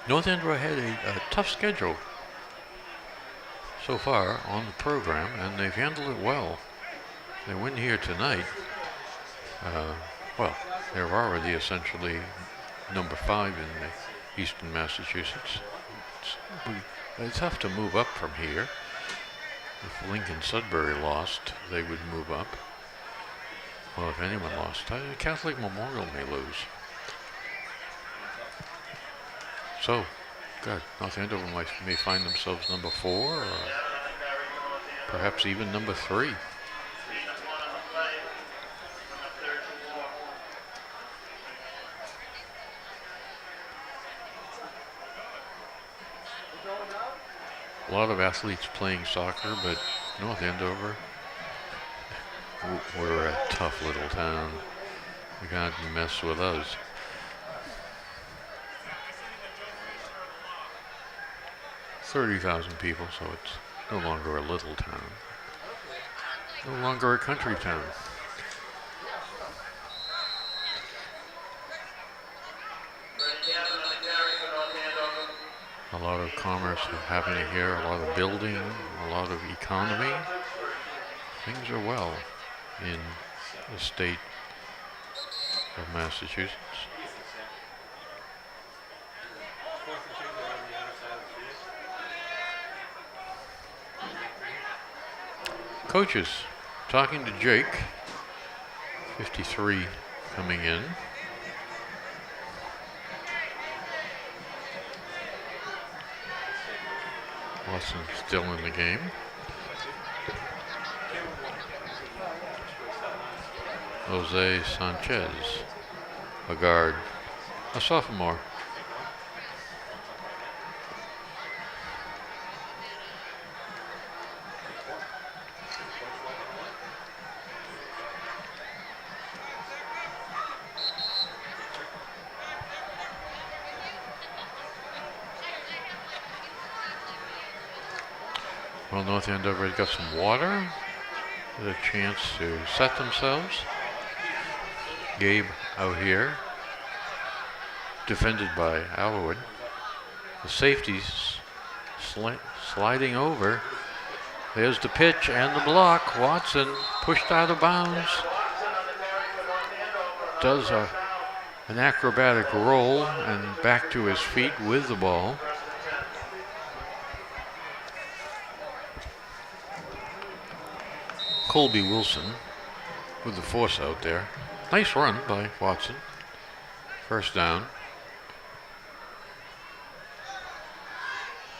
North Andover had a tough schedule so far on the program, and they've handled it well. They win here tonight. Well, they're already essentially number 5 in the Eastern Massachusetts. It's tough to move up from here. If Lincoln Sudbury lost, they would move up. Well, if anyone lost, Catholic Memorial may lose. So, God, North Andover may find themselves number 4, or perhaps even number 3. A lot of athletes playing soccer, but North Andover, we're a tough little town. You can't mess with us. $30,000 people, so it's no longer a little town. No longer a country town. A lot of commerce happening here, a lot of building, a lot of economy. Things are well in the state of Massachusetts. Coaches talking to Jake. 53 coming in. Watson still in the game. Jose Sanchez, a guard, a sophomore. Well, North Andover's got some water. With a chance to set themselves. Gabe out here, defended by Alwood. The safeties sliding over. There's the pitch and the block. Watson pushed out of bounds. Does an acrobatic roll and back to his feet with the ball. Colby Wilson with the force out there. Nice run by Watson. First down.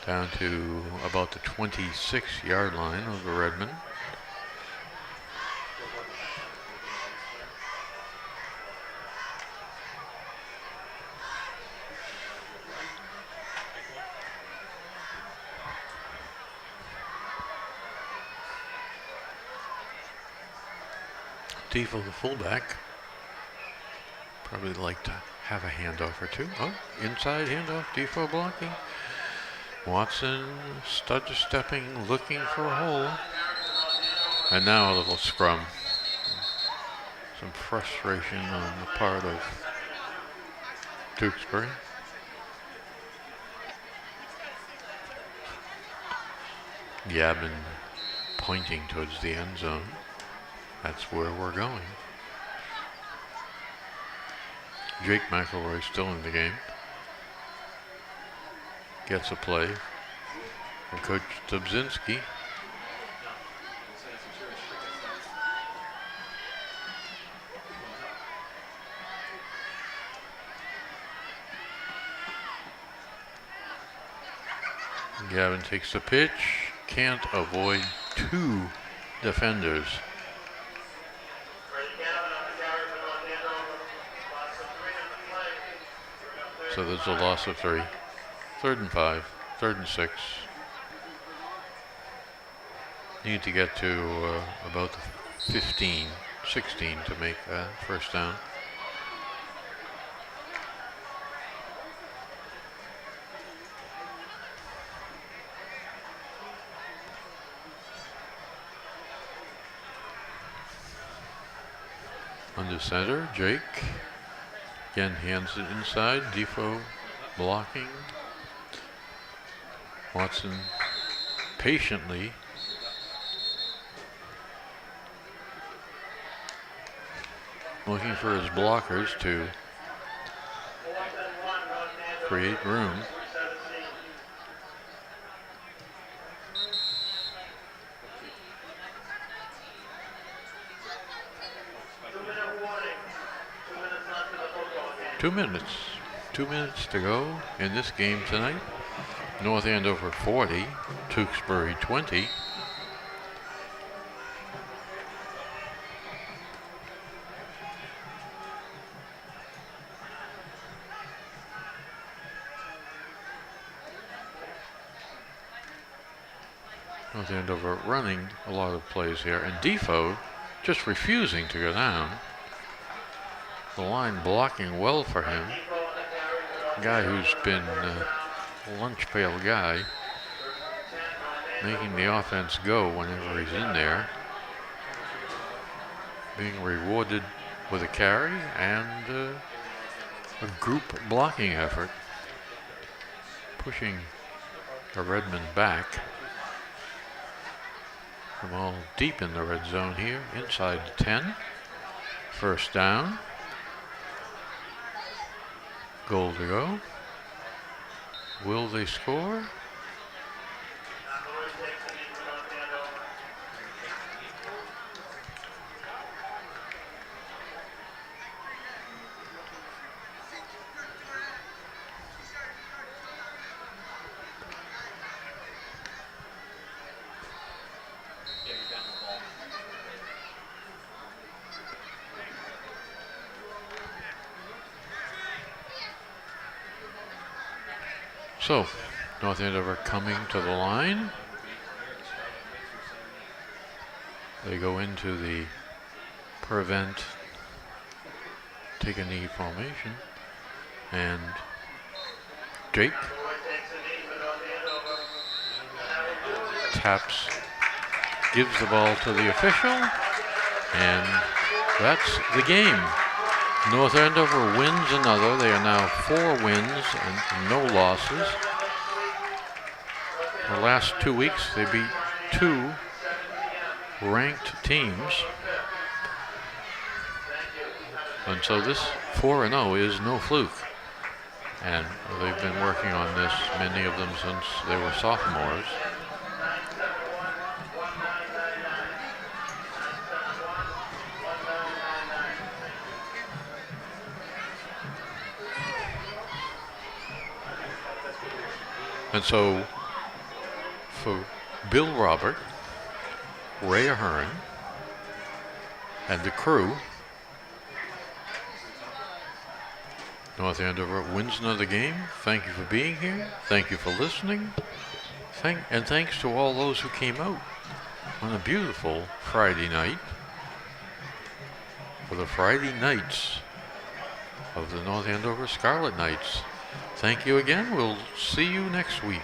Down to about the 26-yard line of the Redmen. Defoe, the fullback, probably like to have a handoff or two. Oh, inside handoff, Defoe blocking. Watson stutter stepping, looking for a hole. And now a little scrum. Some frustration on the part of Tewksbury. Gavin pointing towards the end zone. That's where we're going. Jake McElroy still in the game. Gets a play from Coach Dubzinski. Gavin takes the pitch. Can't avoid two defenders. So there's a loss of 3. 3rd and 5, 3rd and 6. Need to get to about the 15, 16 to make that first down. Under center, Jake. Again, hands it inside. Defoe blocking. Watson patiently looking for his blockers to create room. Two minutes to go in this game tonight. North Andover 40, Tewksbury 20. North Andover running a lot of plays here, and Defoe just refusing to go down. The line blocking well for him. A guy who's been a lunch pail guy, making the offense go whenever he's in there. Being rewarded with a carry and a group blocking effort. Pushing the Redmen back. From all deep in the red zone here, inside the 10. First down. Goal to go. Will they score? So, North Andover coming to the line. They go into the prevent take a knee formation. And Jake taps, gives the ball to the official, and that's the game. North Andover wins another. They are now 4 wins and no losses. The last 2 weeks, they beat 2 ranked teams. And so this 4-0 is no fluke. And they've been working on this, many of them, since they were sophomores. And so, for Bill Robert, Ray Ahern, and the crew, North Andover wins another game. Thank you for being here. Thank you for listening. And thanks to all those who came out on a beautiful Friday night for the Friday Nights of the North Andover Scarlet Knights. Thank you again. We'll see you next week.